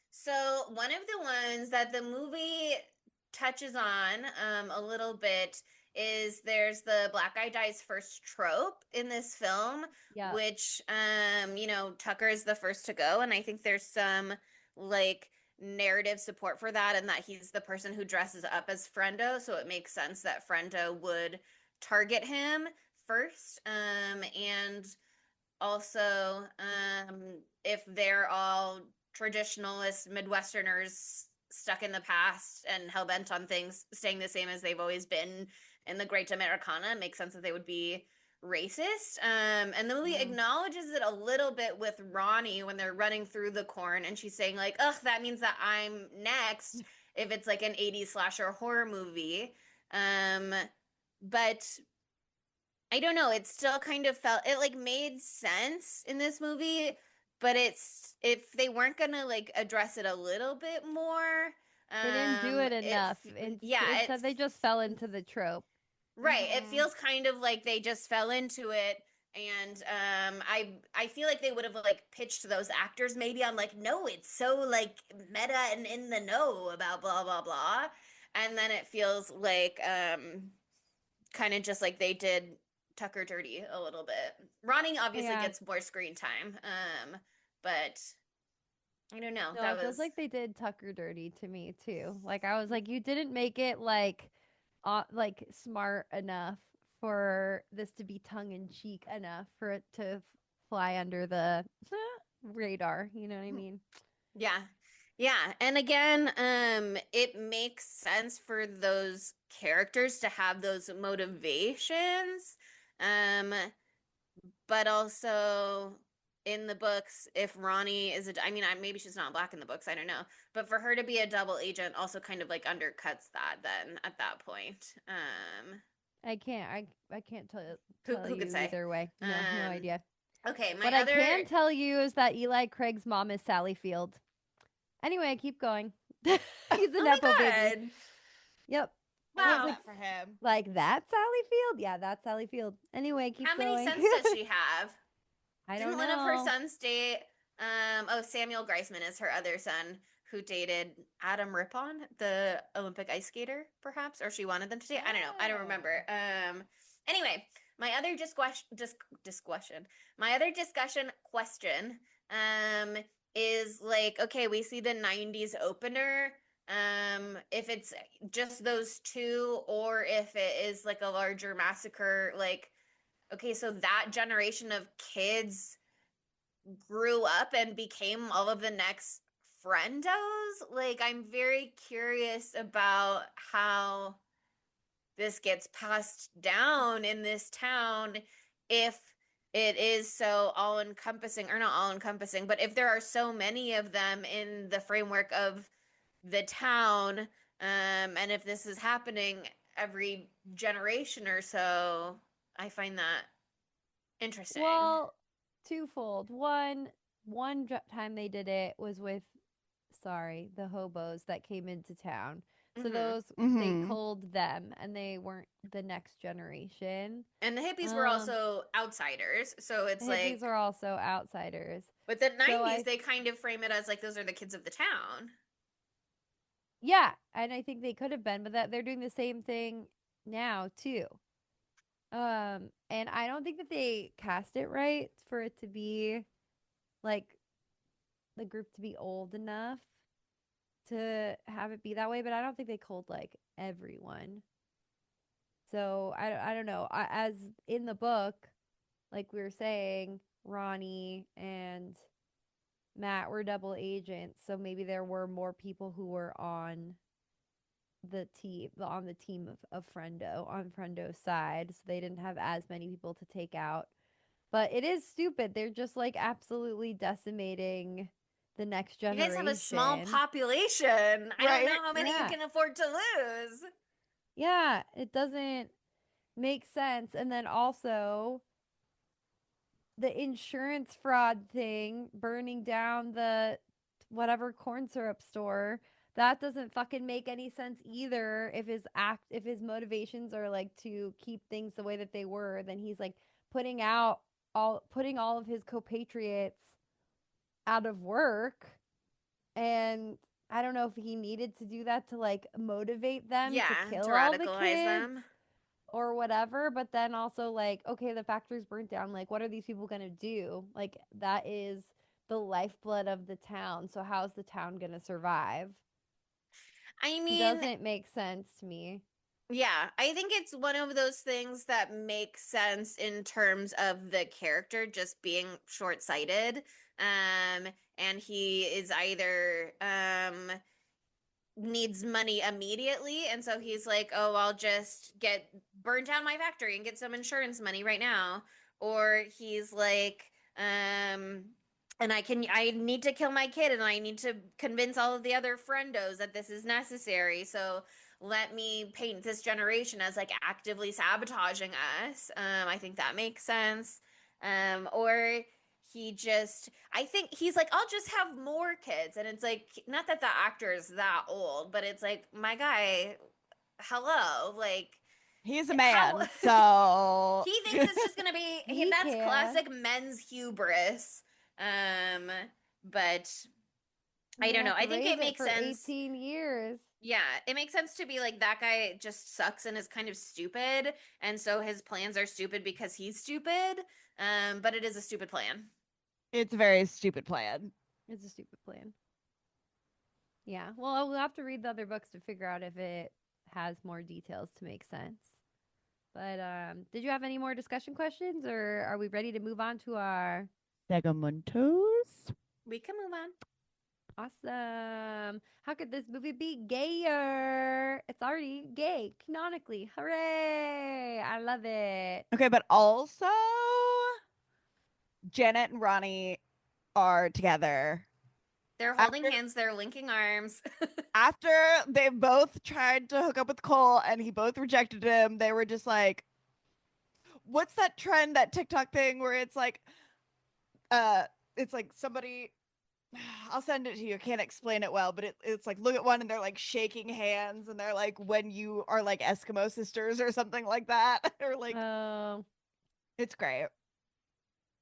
So one of the ones that the movie touches on a little bit is there's the black guy dies first trope in this film, which Tucker is the first to go, and I think there's some like narrative support for that, and that he's the person who dresses up as Friendo, so it makes sense that Friendo would target him first. And also, if they're all traditionalist Midwesterners stuck in the past and hell-bent on things staying the same as they've always been in the Great Americana, it makes sense that they would be racist. And the movie acknowledges it a little bit with Ronnie when they're running through the corn, and she's saying like, ugh, that means that I'm next if it's like an 80s slasher horror movie. But I don't know, it still kind of felt, it like made sense in this movie, but it's, if they weren't gonna like address it a little bit more, they didn't do it enough. Instead they just fell into the trope. Right. It feels kind of like they just fell into it. And I feel like they would have like pitched those actors maybe on like, no, it's so like meta and in the know about blah blah blah. And then it feels like kind of just like they did Tucker dirty a little bit. Ronnie obviously gets more screen time. But I don't know. No, it feels like they did Tucker dirty to me too. Like I was like, you didn't make it like smart enough for this to be tongue-in-cheek enough for it to fly under the radar, you know what I mean? Yeah, and again, it makes sense for those characters to have those motivations, but also in the books, if Ronnie is maybe she's not black in the books, I don't know, but for her to be a double agent also kind of like undercuts that then at that point. I can't tell you who could say either way. No idea. Okay, what I can tell you is that Eli Craig's mom is Sally Field. Anyway, I keep going. He's a Nepo baby. Yep. Wow. Like, for him. Like that Sally Field? Yeah, that's Sally Field. Anyway, keep going. How many sons does she have? I don't know. Didn't one of her sons date Samuel Greisman is her other son who dated Adam Rippon, the Olympic ice skater, perhaps? Or she wanted them to date? I don't know. I don't remember. Anyway, my other discussion question is like, okay, we see the 90s opener, if it's just those two or if it is like a larger massacre, like, okay, so that generation of kids grew up and became all of the next friendos. Like, I'm very curious about how this gets passed down in this town if it is so all-encompassing, or not all-encompassing, but if there are so many of them in the framework of the town, and if this is happening every generation or so, I find that interesting. Well, twofold. One time they did it was with, the hobos that came into town. So those, they culled them, and they weren't the next generation. And the hippies were also outsiders, so it's like... hippies are also outsiders. But the 90s, they kind of frame it as like, those are the kids of the town. Yeah, and I think they could have been, but that they're doing the same thing now, too. And I don't think that they cast it right for it to be, like, the group to be old enough to have it be that way, but I don't think they culled like everyone. So I don't know. As in the book, like we were saying, Ronnie and Matt were double agents, so maybe there were more people who were on the team of Friendo, on Frendo's side, so they didn't have as many people to take out. But it is stupid. They're just like absolutely decimating the next generation. You guys have a small population. I don't know how many you can afford to lose. Yeah, it doesn't make sense. And then also, the insurance fraud thing, burning down the whatever corn syrup store, that doesn't fucking make any sense either. If his motivations are like to keep things the way that they were, then he's like putting all of his compatriots out of work. And I don't know if he needed to do that to like motivate them to kill all the kids them or whatever. But then also like, okay, the factory's burnt down. Like, what are these people gonna do? Like, that is the lifeblood of the town. So how's the town gonna survive? I mean, it doesn't make sense to me. Yeah, I think it's one of those things that makes sense in terms of the character just being short-sighted. And he is either needs money immediately, and so he's like, "Oh, I'll just burn down my factory and get some insurance money right now." Or he's like, and I need to kill my kid and I need to convince all of the other friendos that this is necessary. So let me paint this generation as like actively sabotaging us. I think that makes sense. Or I think he's like, I'll just have more kids. And it's like, not that the actor is that old, but it's like, my guy, hello. Like, he's a man, so he thinks it's just gonna be that's classic men's hubris. But I don't know. I think it makes sense. 18 years. Yeah, it makes sense to be like, that guy just sucks and is kind of stupid, and so his plans are stupid because he's stupid. But it is a stupid plan. It's a very stupid plan. It's a stupid plan. Yeah. Well, we'll have to read the other books to figure out if it has more details to make sense. But did you have any more discussion questions, or are we ready to move on to our segmentos? We can move on. Awesome. How could this movie be gayer? It's already gay, canonically. Hooray! I love it. Okay, but also Janet and Ronnie are together. They're holding hands, they're linking arms. After they both tried to hook up with Cole and he both rejected him, they were just like, what's that trend, that TikTok thing where it's like somebody, I'll send it to you. I can't explain it well, but it's like, look at one and they're like shaking hands and they're like, when you are like Eskimo sisters or something like that. Or like, it's great.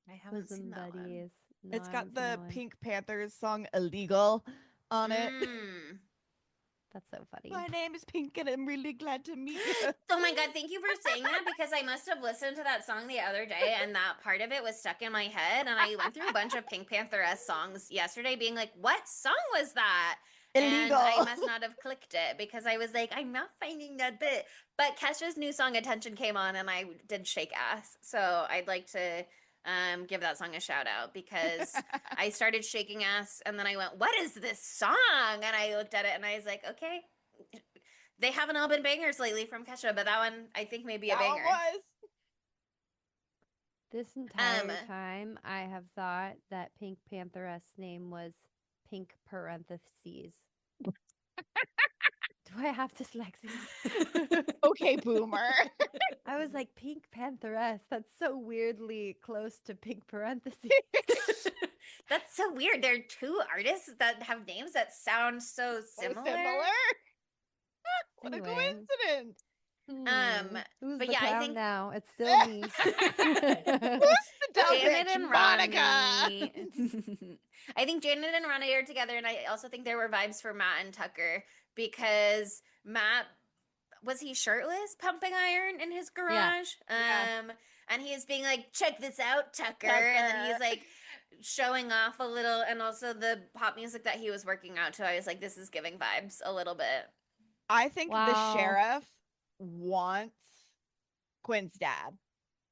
I haven't seen that one. No, it's got the Pink Panthers song Illegal on it. That's so funny. My name is Pink and I'm really glad to meet you. Oh my God, thank you for saying that, because I must have listened to that song the other day and that part of it was stuck in my head, and I went through a bunch of Pink Panther-esque songs yesterday being like, what song was that? Illegal. And I must not have clicked it because I was like, I'm not finding that bit. But Kesha's new song Attention came on and I did shake ass. So I'd like to give that song a shout out, because I started shaking ass and then I went, what is this song? And I looked at it and I was like, okay, they haven't all been bangers lately from Kesha, but that one I think may be a banger. Was. This entire time I have thought that Pink Pantheress name was Pink Parentheses. Do I have dyslexia? Okay, boomer. I was like, Pink Pantheress. That's so weirdly close to Pink Parentheses. That's so weird. There are two artists that have names that sound so similar. What a coincidence. Who's but the yeah, clown I think now? It's still me. Who's the dumb Janet bitch? And Monica. I think Janet and Ronnie are together, and I also think there were vibes for Matt and Tucker, because Matt, was he shirtless pumping iron in his garage? Yeah. And he is being like, check this out, Tucker. And then he's like showing off a little, and also the pop music that he was working out to. I was like, this is giving vibes a little bit. I think the sheriff wants Quinn's dad,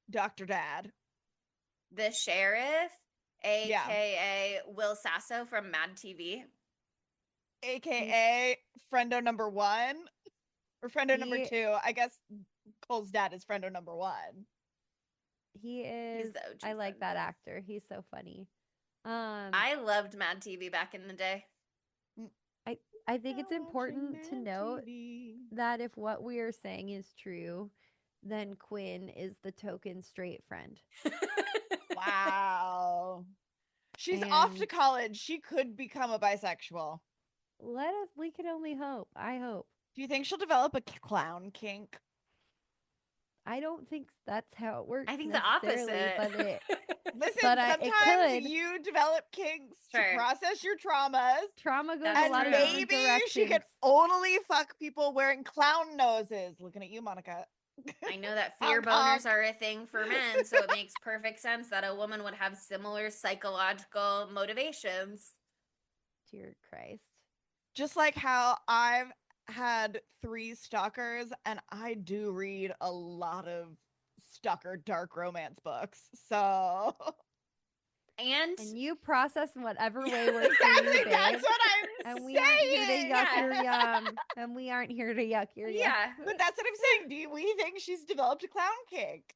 Dr. Dad. The sheriff, aka Will Sasso from Mad TV. AKA friendo number 1 or friendo number 2. I guess Cole's dad is friendo number 1. He is. I like that actor. He's so funny. I loved Mad TV back in the day. I think it's important to note that if what we are saying is true, then Quinn is the token straight friend. Wow. She's off to college. She could become a bisexual. We can only hope. I hope. Do you think she'll develop a clown kink? I don't think that's how it works. I think the opposite. Listen, But sometimes you develop kinks to process your traumas. Trauma goes That's a lot of and different maybe directions. she could only fuck people wearing clown noses. Looking at you, Monica. I know that fear boners are a thing for men, so it makes perfect sense that a woman would have similar psychological motivations. Dear Christ. Just like how I've had 3 stalkers, and I do read a lot of stalker dark romance books. So and you process in whatever way works exactly, for you, babe. that's what I'm and saying. We aren't here to yuck your yum. And we aren't here to yuck your yum. Yeah. But that's what I'm saying. Do we think she's developed a clown kink?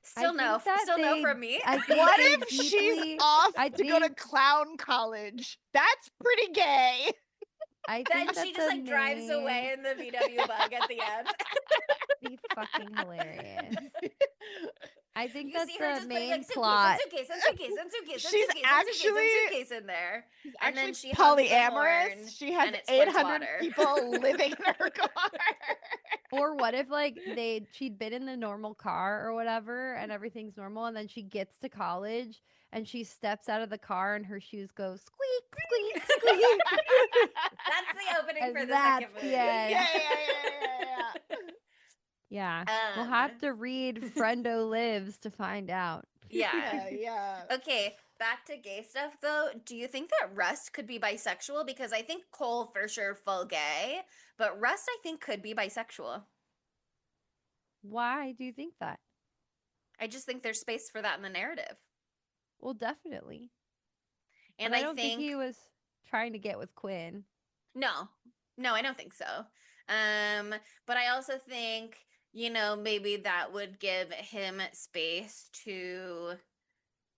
Still no from me. What if she's off to go to clown college? That's pretty gay. Then she just like drives away in the VW bug at the end. Be fucking hilarious. I think that's her the just main like, plot. Suitcase in there. She's and actually then she polyamorous. She has 800 people living in her car. Or what if like she'd been in the normal car or whatever and everything's normal, and then she gets to college and she steps out of the car and her shoes go squeak, squeak, squeak. That's the opening and for the that's second movie. The end. Yeah. We'll have to read Friendo Lives to find out. Yeah. Okay, back to gay stuff though. Do you think that Rust could be bisexual? Because I think Cole for sure full gay, but Rust I think could be bisexual. Why do you think that? I just think there's space for that in the narrative. Well, definitely. And I don't think he was trying to get with Quinn. No, I don't think so. But I also think, maybe that would give him space to,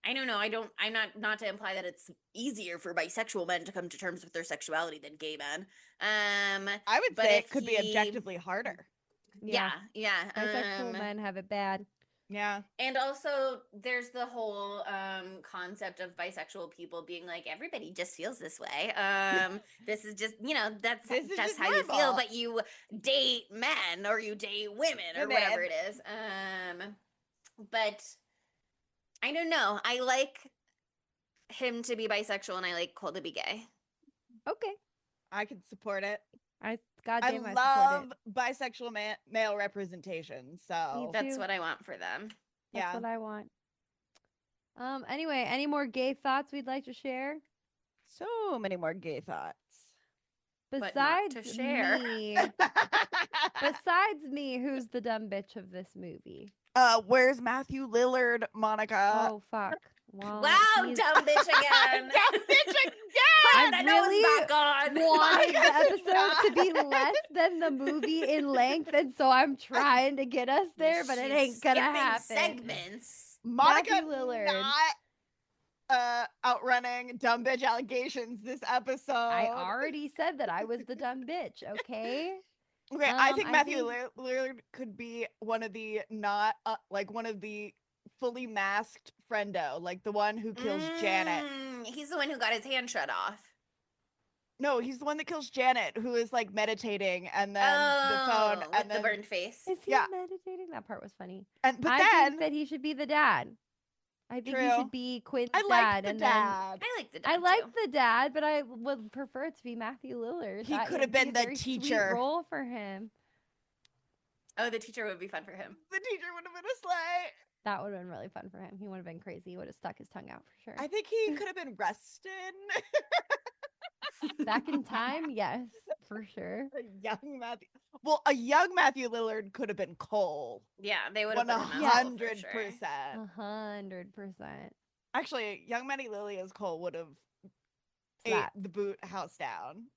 I don't know. I'm not to imply that it's easier for bisexual men to come to terms with their sexuality than gay men. I would say it could be objectively harder. Yeah. Bisexual men have it bad. Yeah. And also there's the whole concept of bisexual people being like, everybody just feels this way. This is just, that's just how you feel, but you date men or you date women or whatever it is. But I don't know. I like him to be bisexual and I like Cole to be gay. Okay. I can support it. I love bisexual male representation. So that's what I want for them. That's what I want. Anyway, any more gay thoughts we'd like to share? So many more gay thoughts. Besides me. Besides me, who's the dumb bitch of this movie? Where's Matthew Lillard, Monica? Oh fuck. Well, wow, dumb bitch again. Dumb bitch again. I really wanted the episode to be less than the movie in length, and so I'm trying to get us there, but it ain't gonna happen. Segments. Monica not outrunning dumb bitch allegations this episode. I already said that I was the dumb bitch. Okay. Okay, I think Matthew Lillard could be one of the one of the fully masked friendo, like the one who kills Janet. He's the one who got his hand shut off. No, he's the one that kills Janet, who is like meditating, and then the phone, and then the burned face. Is he meditating? That part was funny. But I think that he should be the dad. I think he should be Quinn's dad. I like the dad. I like the dad, but I would prefer it to be Matthew Lillard. He could have been the teacher. Sweet role for him. Oh, the teacher would be fun for him. The teacher would have been a sleigh. That would have been really fun for him. He would have been crazy. He would have stuck his tongue out for sure. I think he could have been Rustin. Back in time, yes, for sure. A young Matthew Lillard could have been Cole. Yeah, they would have 100%. 100%. Actually, young Matty Lily as Cole would have ate the boot house down.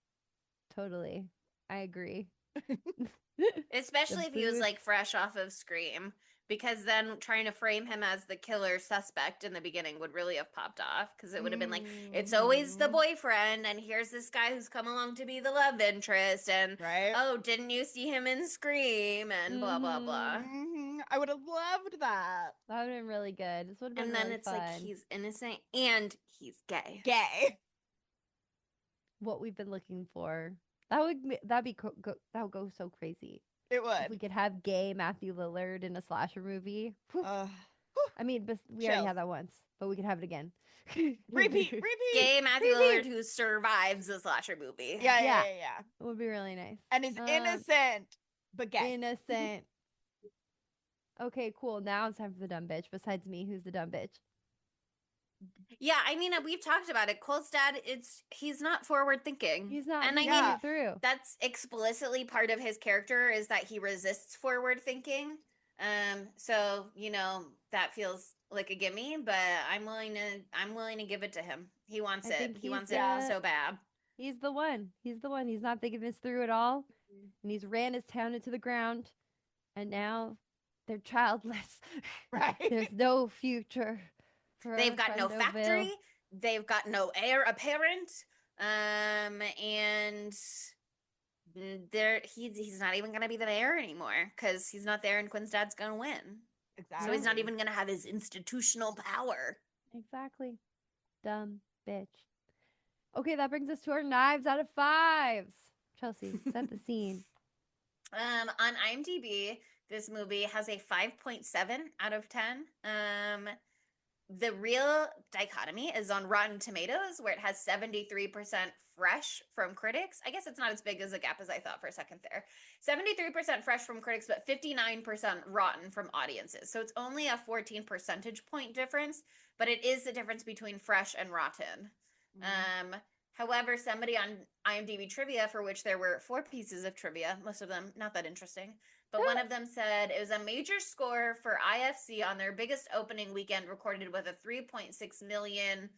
Totally, I agree. Especially if he was like fresh off of Scream. Because then trying to frame him as the killer suspect in the beginning would really have popped off. Because it would have been like, it's always the boyfriend, and here's this guy who's come along to be the love interest, and oh, didn't you see him in Scream, and blah blah blah. I would have loved that. That would have been really good. This would have been And then really it's fun. like he's innocent and he's gay. Gay. What we've been looking for. That'd go so crazy. It would. If we could have gay Matthew Lillard in a slasher movie. I mean, we already had that once, but we could have it again. Repeat. Gay Matthew Lillard who survives a slasher movie. Yeah. It would be really nice. And is innocent, but gay. Innocent. Okay, cool. Now it's time for the dumb bitch. Besides me, who's the dumb bitch? Yeah, I mean, we've talked about it. Cole's dad, he's not forward thinking. He's not. And I mean, through. That's explicitly part of his character is that he resists forward thinking. So that feels like a gimme, but I'm willing to give it to him. He wants it. He wants it so bad. He's the one. He's not thinking this through at all, and he's ran his town into the ground, and now they're childless. Right. There's no future. They've got no factory. They've got no heir apparent. And he's not even gonna be the mayor anymore because he's not there, and Quinn's dad's gonna win. Exactly. So he's not even gonna have his institutional power. Exactly. Dumb bitch. Okay, that brings us to our knives out of 5s. Chelsea, set the scene. On IMDb, this movie has a 5.7 out of 10. The real dichotomy is on Rotten Tomatoes, where it has 73% fresh from critics. I guess it's not as big as a gap as I thought for a second there. 73% fresh from critics, but 59% rotten from audiences. So it's only a 14 percentage point difference, but it is the difference between fresh and rotten. Mm-hmm. However, somebody on IMDb trivia, for which there were 4 pieces of trivia, most of them not that interesting, but one of them said it was a major score for IFC on their biggest opening weekend, recorded with a $3.6 million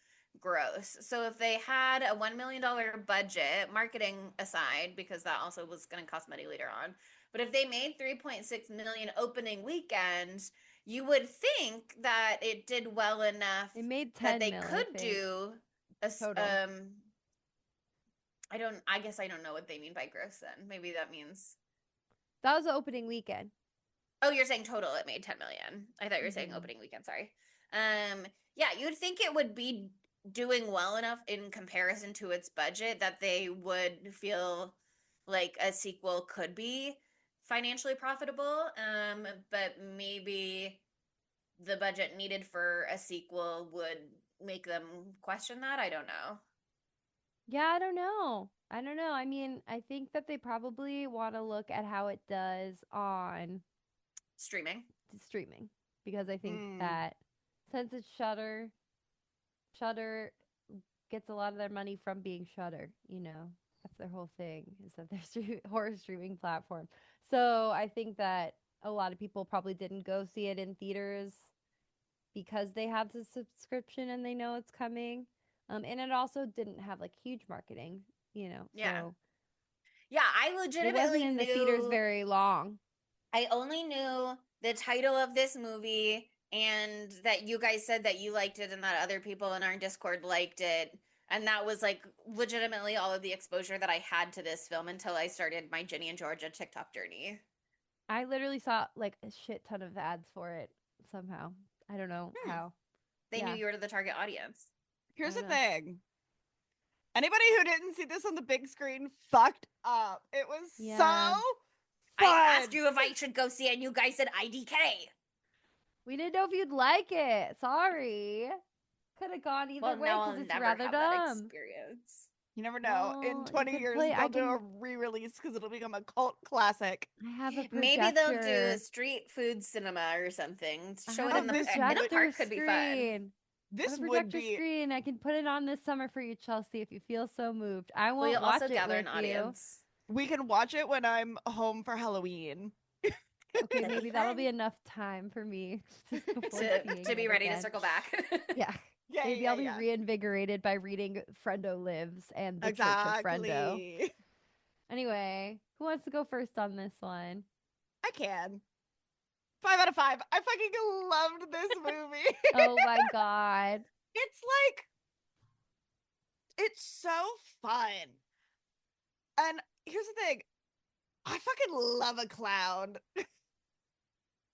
gross. So if they had a $1 million budget, marketing aside, because that also was going to cost money later on, but if they made $3.6 million opening weekend, you would think that it did well enough it made 10 that they mil, could do a total. I guess I don't know what they mean by gross then. Maybe that means that was the opening weekend. Oh, you're saying total it made 10 million. I thought you were saying opening weekend, sorry. Yeah, you'd think it would be doing well enough in comparison to its budget that they would feel like a sequel could be financially profitable. But maybe the budget needed for a sequel would make them question that. I don't know. Yeah, I don't know. I mean, I think that they probably want to look at how it does on streaming because I think that since it's Shudder gets a lot of their money from being Shudder, that's their whole thing is that they're horror streaming platform. So I think that a lot of people probably didn't go see it in theaters because they have the subscription and they know it's coming. And it also didn't have like huge marketing, Yeah. So yeah, I legitimately it wasn't in the theaters very long. I only knew the title of this movie and that you guys said that you liked it and that other people in our Discord liked it. And that was like legitimately all of the exposure that I had to this film until I started my Ginny and Georgia TikTok journey. I literally saw like a shit ton of ads for it somehow. I don't know how. They knew you were the target audience. Here's the thing. Anybody who didn't see this on the big screen fucked up. It was so fun. I asked you if I should go see it and you guys said IDK. We didn't know if you'd like it. Sorry. Could have gone either way because it's rather dumb. Experience. You never know. In 20 years, they'll do a re-release because it'll become a cult classic. I have a projector. Maybe they'll do street food cinema or something. Show it in the park could be fun. This would be screen. I can put it on this summer for you, Chelsea, if you feel so moved. I won't we'll watch also it gather with an audience. We can watch it when I'm home for Halloween. Okay, maybe that'll be enough time for me to be ready to circle back. Yeah. Maybe I'll be reinvigorated by reading Friendo Lives and the Church of Friendo. Anyway, who wants to go first on this one? I can. 5 out of 5. I fucking loved this movie. Oh my god. It's so fun. And here's the thing. I fucking love a clown.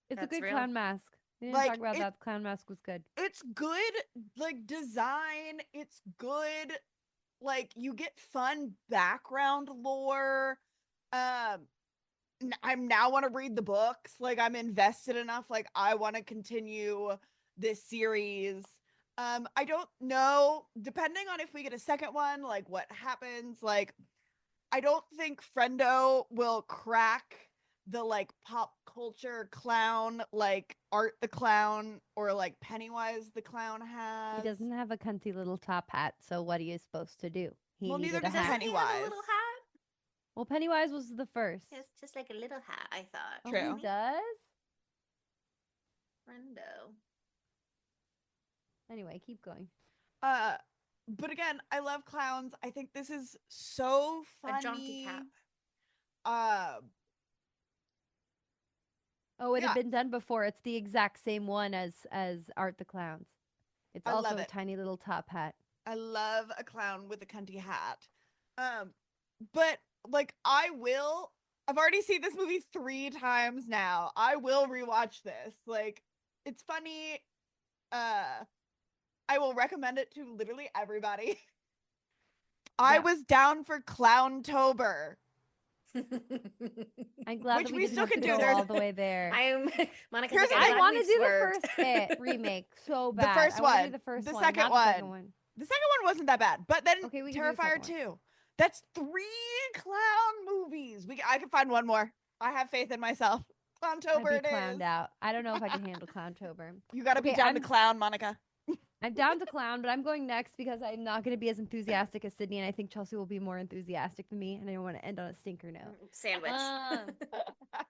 It's a That's good real. clown mask. We didn't talk about that. The clown mask was good. It's good, like, design. It's good. Like, you get fun background lore. I'm now want to read the books. Like, I'm invested enough. Like, I want to continue this series. I don't know, depending on if we get a second one, like what happens. Like, I don't think Friendo will crack the like pop culture clown, like Art the Clown or like Pennywise the Clown has. He doesn't have a cunty little top hat, so what are you supposed to do? He Well, neither needed a does hat. Doesn't he have a little hat? Well, Pennywise was the first. It's just like a little hat, I thought. Oh, True. he does? Friendo. Anyway, keep going. But again, I love clowns. I think this is so funny. A jaunty cap. Oh, it had been done before. It's the exact same one as Art the Clown's. It's also a tiny little top hat. I love a clown with a cunty hat. But like I've already seen this movie 3 times now. I will rewatch this. Like, it's funny. I will recommend it to literally everybody. I was down for Clowntober. I'm glad Which that we didn't still have can to do. go all the way there. Monica's Here's like, I want to do swerved. the first remake so bad. The first I wanna one. do the first The one, second not one. the second one. The second one wasn't that bad, but then Okay, we can do the Terrifier second 2. That's 3 clown movies. I can find one more. I have faith in myself. Clowntober I'd be it clowned is. out. I don't know if I can handle Clowntober. You gotta be down to clown, Monica. I'm down to clown, but I'm going next because I'm not going to be as enthusiastic as Sydney, and I think Chelsea will be more enthusiastic than me, and I don't want to end on a stinker note. Sandwich. I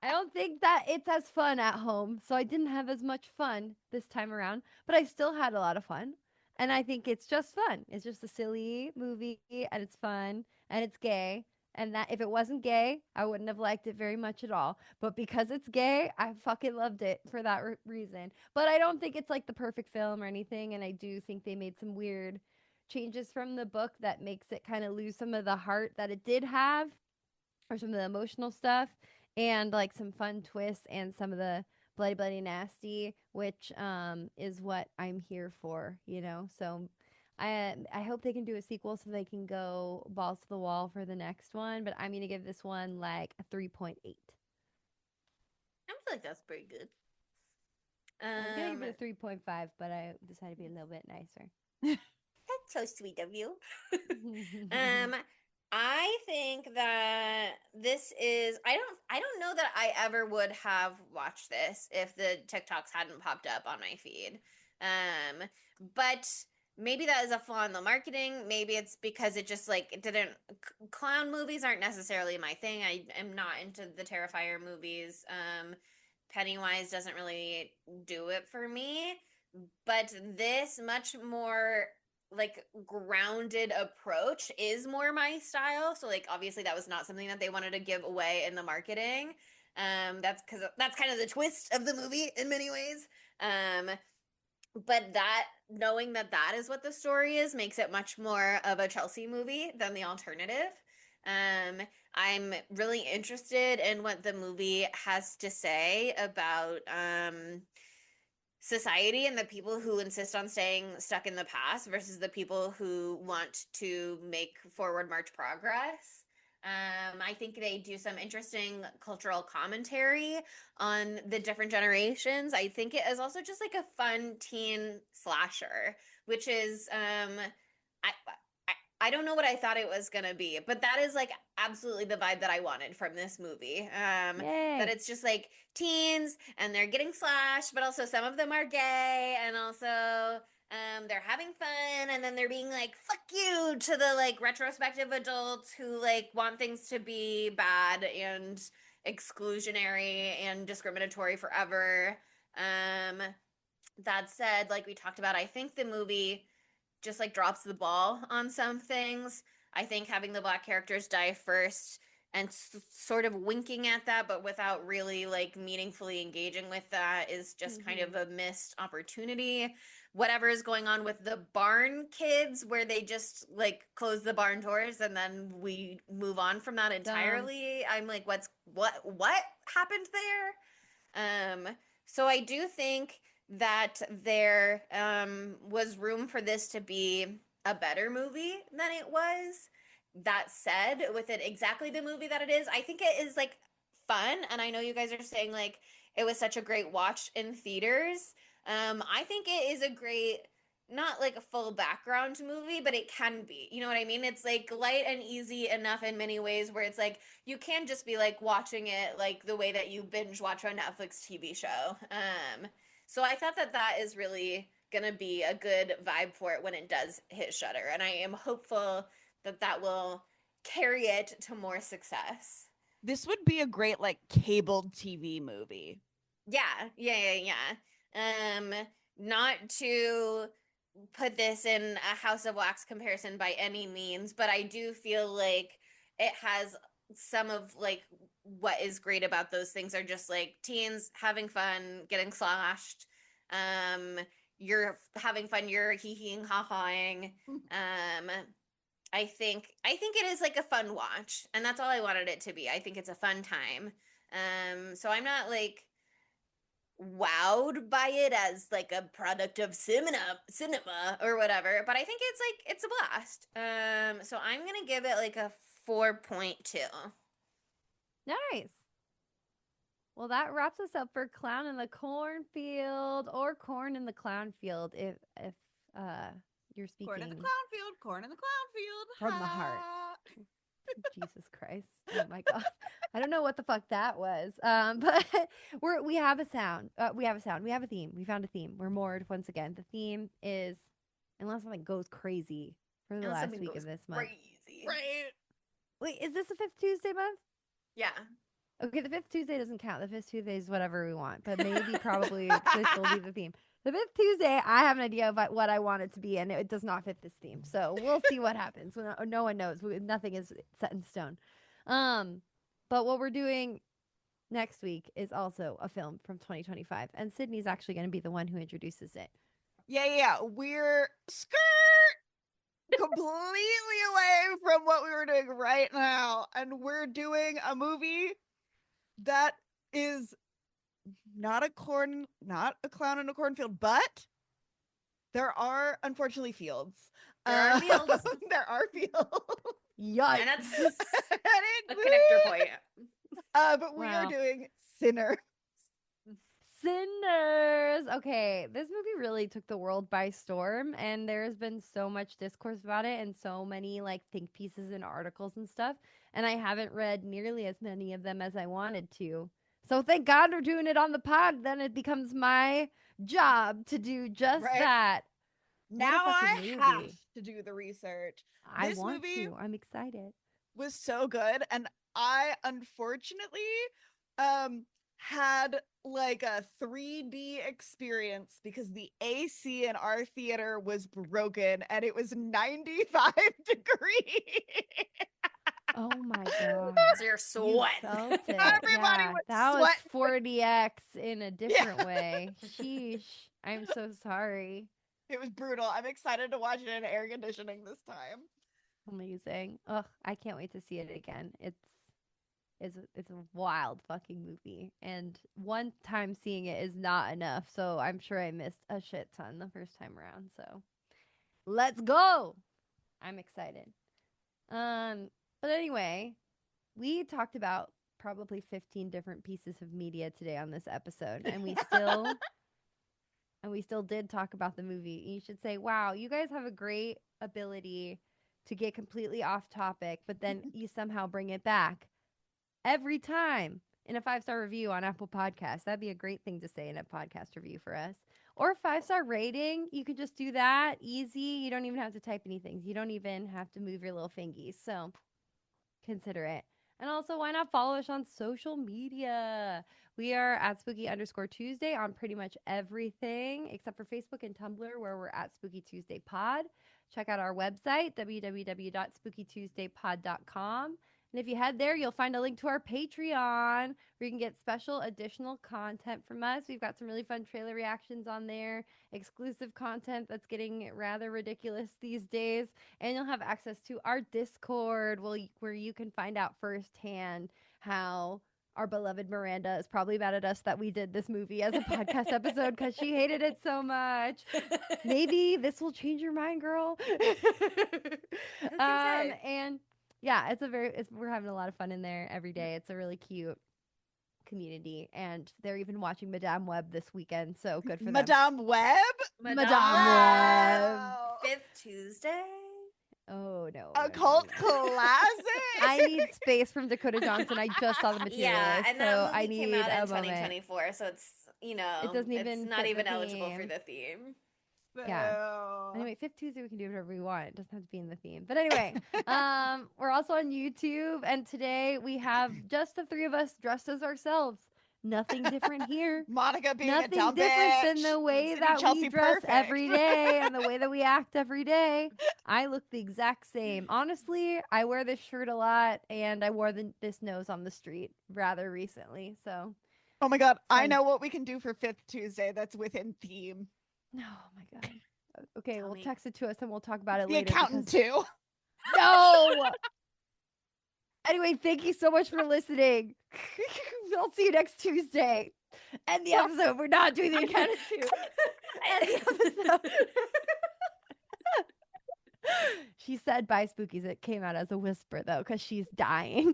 don't think that it's as fun at home, so I didn't have as much fun this time around, but I still had a lot of fun, and I think it's just fun. It's just a silly movie, and it's fun, and it's gay, and that if it wasn't gay, I wouldn't have liked it very much at all. But because it's gay, I fucking loved it for that reason. But I don't think it's like the perfect film or anything. And I do think they made some weird changes from the book that makes it kind of lose some of the heart that it did have, or some of the emotional stuff, and like some fun twists and some of the bloody nasty, which is what I'm here for, you know. So I hope they can do a sequel so they can go balls to the wall for the next one. But I'm gonna give this one like a 3.8. I feel like that's pretty good. I was gonna give it a 3.5, but I decided to be a little bit nicer. That's so sweet of you. I think that this is I don't know that I ever would have watched this if the TikToks hadn't popped up on my feed. But maybe that is a flaw in the marketing. Maybe it's because it just like it didn't clown movies aren't necessarily my thing. I am not into the Terrifier movies. Pennywise doesn't really do it for me. But this much more like grounded approach is more my style. So like obviously that was not something that they wanted to give away in the marketing. That's because that's kind of the twist of the movie in many ways. But that knowing that that is what the story is makes it much more of a Chelsea movie than the alternative. I'm really interested in what the movie has to say about society and the people who insist on staying stuck in the past versus the people who want to make forward march progress. I think they do some interesting cultural commentary on the different generations. I think it is also just like a fun teen slasher, which is I don't know what I thought it was gonna be, but that is like absolutely the vibe that I wanted from this movie. That it's just like teens and they're getting slashed, but also some of them are gay, and also they're having fun, and then they're being like "fuck you" to the like retrospective adults who like want things to be bad and exclusionary and discriminatory forever. That said, like we talked about, I think the movie just like drops the ball on some things. I think having the Black characters die first and sort of winking at that, but without really like meaningfully engaging with that, is just kind of a missed opportunity. Whatever is going on with the barn kids, where they just like close the barn doors and then we move on from that entirely. I'm like, what happened there? So I do think that there was room for this to be a better movie than it was. That said, with it exactly the movie that it is, I think it is like fun. And I know you guys are saying like it was such a great watch in theaters. I think it is a great, not like a full background movie, but it can be. You know what I mean? It's like light and easy enough in many ways where it's like you can just be like watching it like the way that you binge watch a Netflix TV show. So I thought that that is really gonna be a good vibe for it when it does hit Shudder, and I am hopeful that that will carry it to more success. This would be a great like cabled TV movie. Yeah. Not to put this in a House of Wax comparison by any means, but I do feel like it has some of like what is great about those things are just like teens having fun, getting sloshed. Um, you're having fun, you're hee-heeing, ha-haing. I think it is like a fun watch, and that's all I wanted it to be. I think it's a fun time. So I'm not like wowed by it as like a product of cinema or whatever, but I think it's a blast. So I'm gonna give it like a 4.2. Nice. Well, that wraps us up for Clown in the Cornfield or Corn in the Clownfield if you're speaking Corn in the Clownfield, corn in the Clownfield. from the heart. Jesus Christ. Oh my God. I don't know what the fuck that was. But we have a sound. We have a sound. We have a theme. We found a theme. We're moored once again. The theme is, unless something goes crazy for the last week of this month. Crazy. Right. Wait, is this the 5th Tuesday month? Yeah. Okay, the 5th Tuesday doesn't count. The 5th Tuesday is whatever we want, but maybe probably this will be the theme. The 5th Tuesday, I have an idea of what I want it to be, and it does not fit this theme. So we'll see what happens. No one knows. Nothing is set in stone. But what we're doing next week is also a film from 2025, and Sydney's actually going to be the one who introduces it. Yeah. We're completely away from what we were doing right now, and we're doing a movie that is not a clown in a cornfield, but there are unfortunately fields. There are fields. There are fields. Yikes. And that's a connector point. But we are doing Sinners. Okay, this movie really took the world by storm, and there's been so much discourse about it and so many like think pieces and articles and stuff, and I haven't read nearly as many of them as I wanted to. So thank God we're doing it on the pod. Then it becomes my job to do just that. Now I have to do the research. I want to. I'm excited. Was so good, and I unfortunately had like a 3D experience because the AC in our theater was broken and it was 95 degrees. Oh my God. So you're sweating. Everybody was that sweating. Was 40x in a different way. Sheesh. I'm so sorry. It was brutal. I'm excited to watch it in air conditioning this time. Amazing. Ugh, I can't wait to see it again. It's a wild fucking movie, and one time seeing it is not enough, so I'm sure I missed a shit ton the first time around. So let's go. I'm excited. But anyway, we talked about probably 15 different pieces of media today on this episode, and we still did talk about the movie. You should say, wow, you guys have a great ability to get completely off topic, but then you somehow bring it back every time in a 5-star review on Apple Podcasts. That'd be a great thing to say in a podcast review for us. Or a 5-star rating. You could just do that. Easy. You don't even have to type anything. You don't even have to move your little fingies. So consider it. And also, why not follow us on social media? We are at Spooky_Tuesday on pretty much everything except for Facebook and Tumblr, where we're at Spooky Tuesday Pod. Check out our website, www.spookytuesdaypod.com. And if you head there, you'll find a link to our Patreon where you can get special additional content from us. We've got some really fun trailer reactions on there, exclusive content that's getting rather ridiculous these days. And you'll have access to our Discord where you can find out firsthand how our beloved Miranda is probably mad at us that we did this movie as a podcast episode because she hated it so much. Maybe this will change your mind, girl. And yeah, we're having a lot of fun in there every day. It's a really cute community, and they're even watching Madame Web this weekend, so good for them. Madame Web? Madame Web. Fifth Tuesday? Oh no. A cult classic. I need space from Dakota Johnson. I just saw the material. Yeah, and that movie I need came out in a moment. 2024, so it's, it doesn't even it's not fit even the eligible for theme. the theme. Yeah. Anyway, Fifth Tuesday we can do whatever we want. It doesn't have to be in the theme. But anyway, we're also on YouTube, and today we have just the three of us dressed as ourselves. Nothing different here. Monica being Nothing a dumb different bitch. than the way that Chelsea we dress perfect. every day and the way that we act every day. I look the exact same. Honestly, I wear this shirt a lot, and I wore this nose on the street rather recently. So, oh my god, I know what we can do for Fifth Tuesday that's within theme. Oh my god. Okay, we'll text it to us and we'll talk about it the later. The accountant too. No. Anyway, thank you so much for listening. I'll see you next Tuesday. End the episode. We're not doing the accountant too. End the episode. She said bye, Spookies. It came out as a whisper though, because she's dying.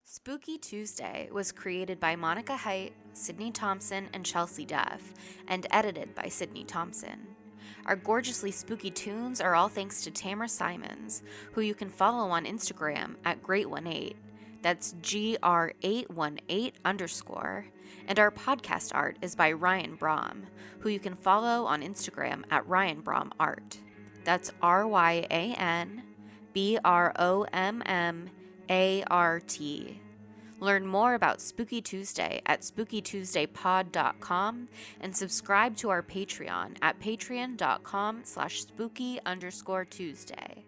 Spooky Tuesday was created by Monica Haidt, Sydney Thompson, and Chelsea Duff, and edited by Sydney Thompson. Our gorgeously spooky tunes are all thanks to Tamara Simons, who you can follow on Instagram at Great18. That's GR818_. And our podcast art is by Ryan Brom, who you can follow on Instagram at Ryan Brom Art. That's RyanBrommArt. Learn more about Spooky Tuesday at spookytuesdaypod.com and subscribe to our Patreon at patreon.com/spooky_Tuesday.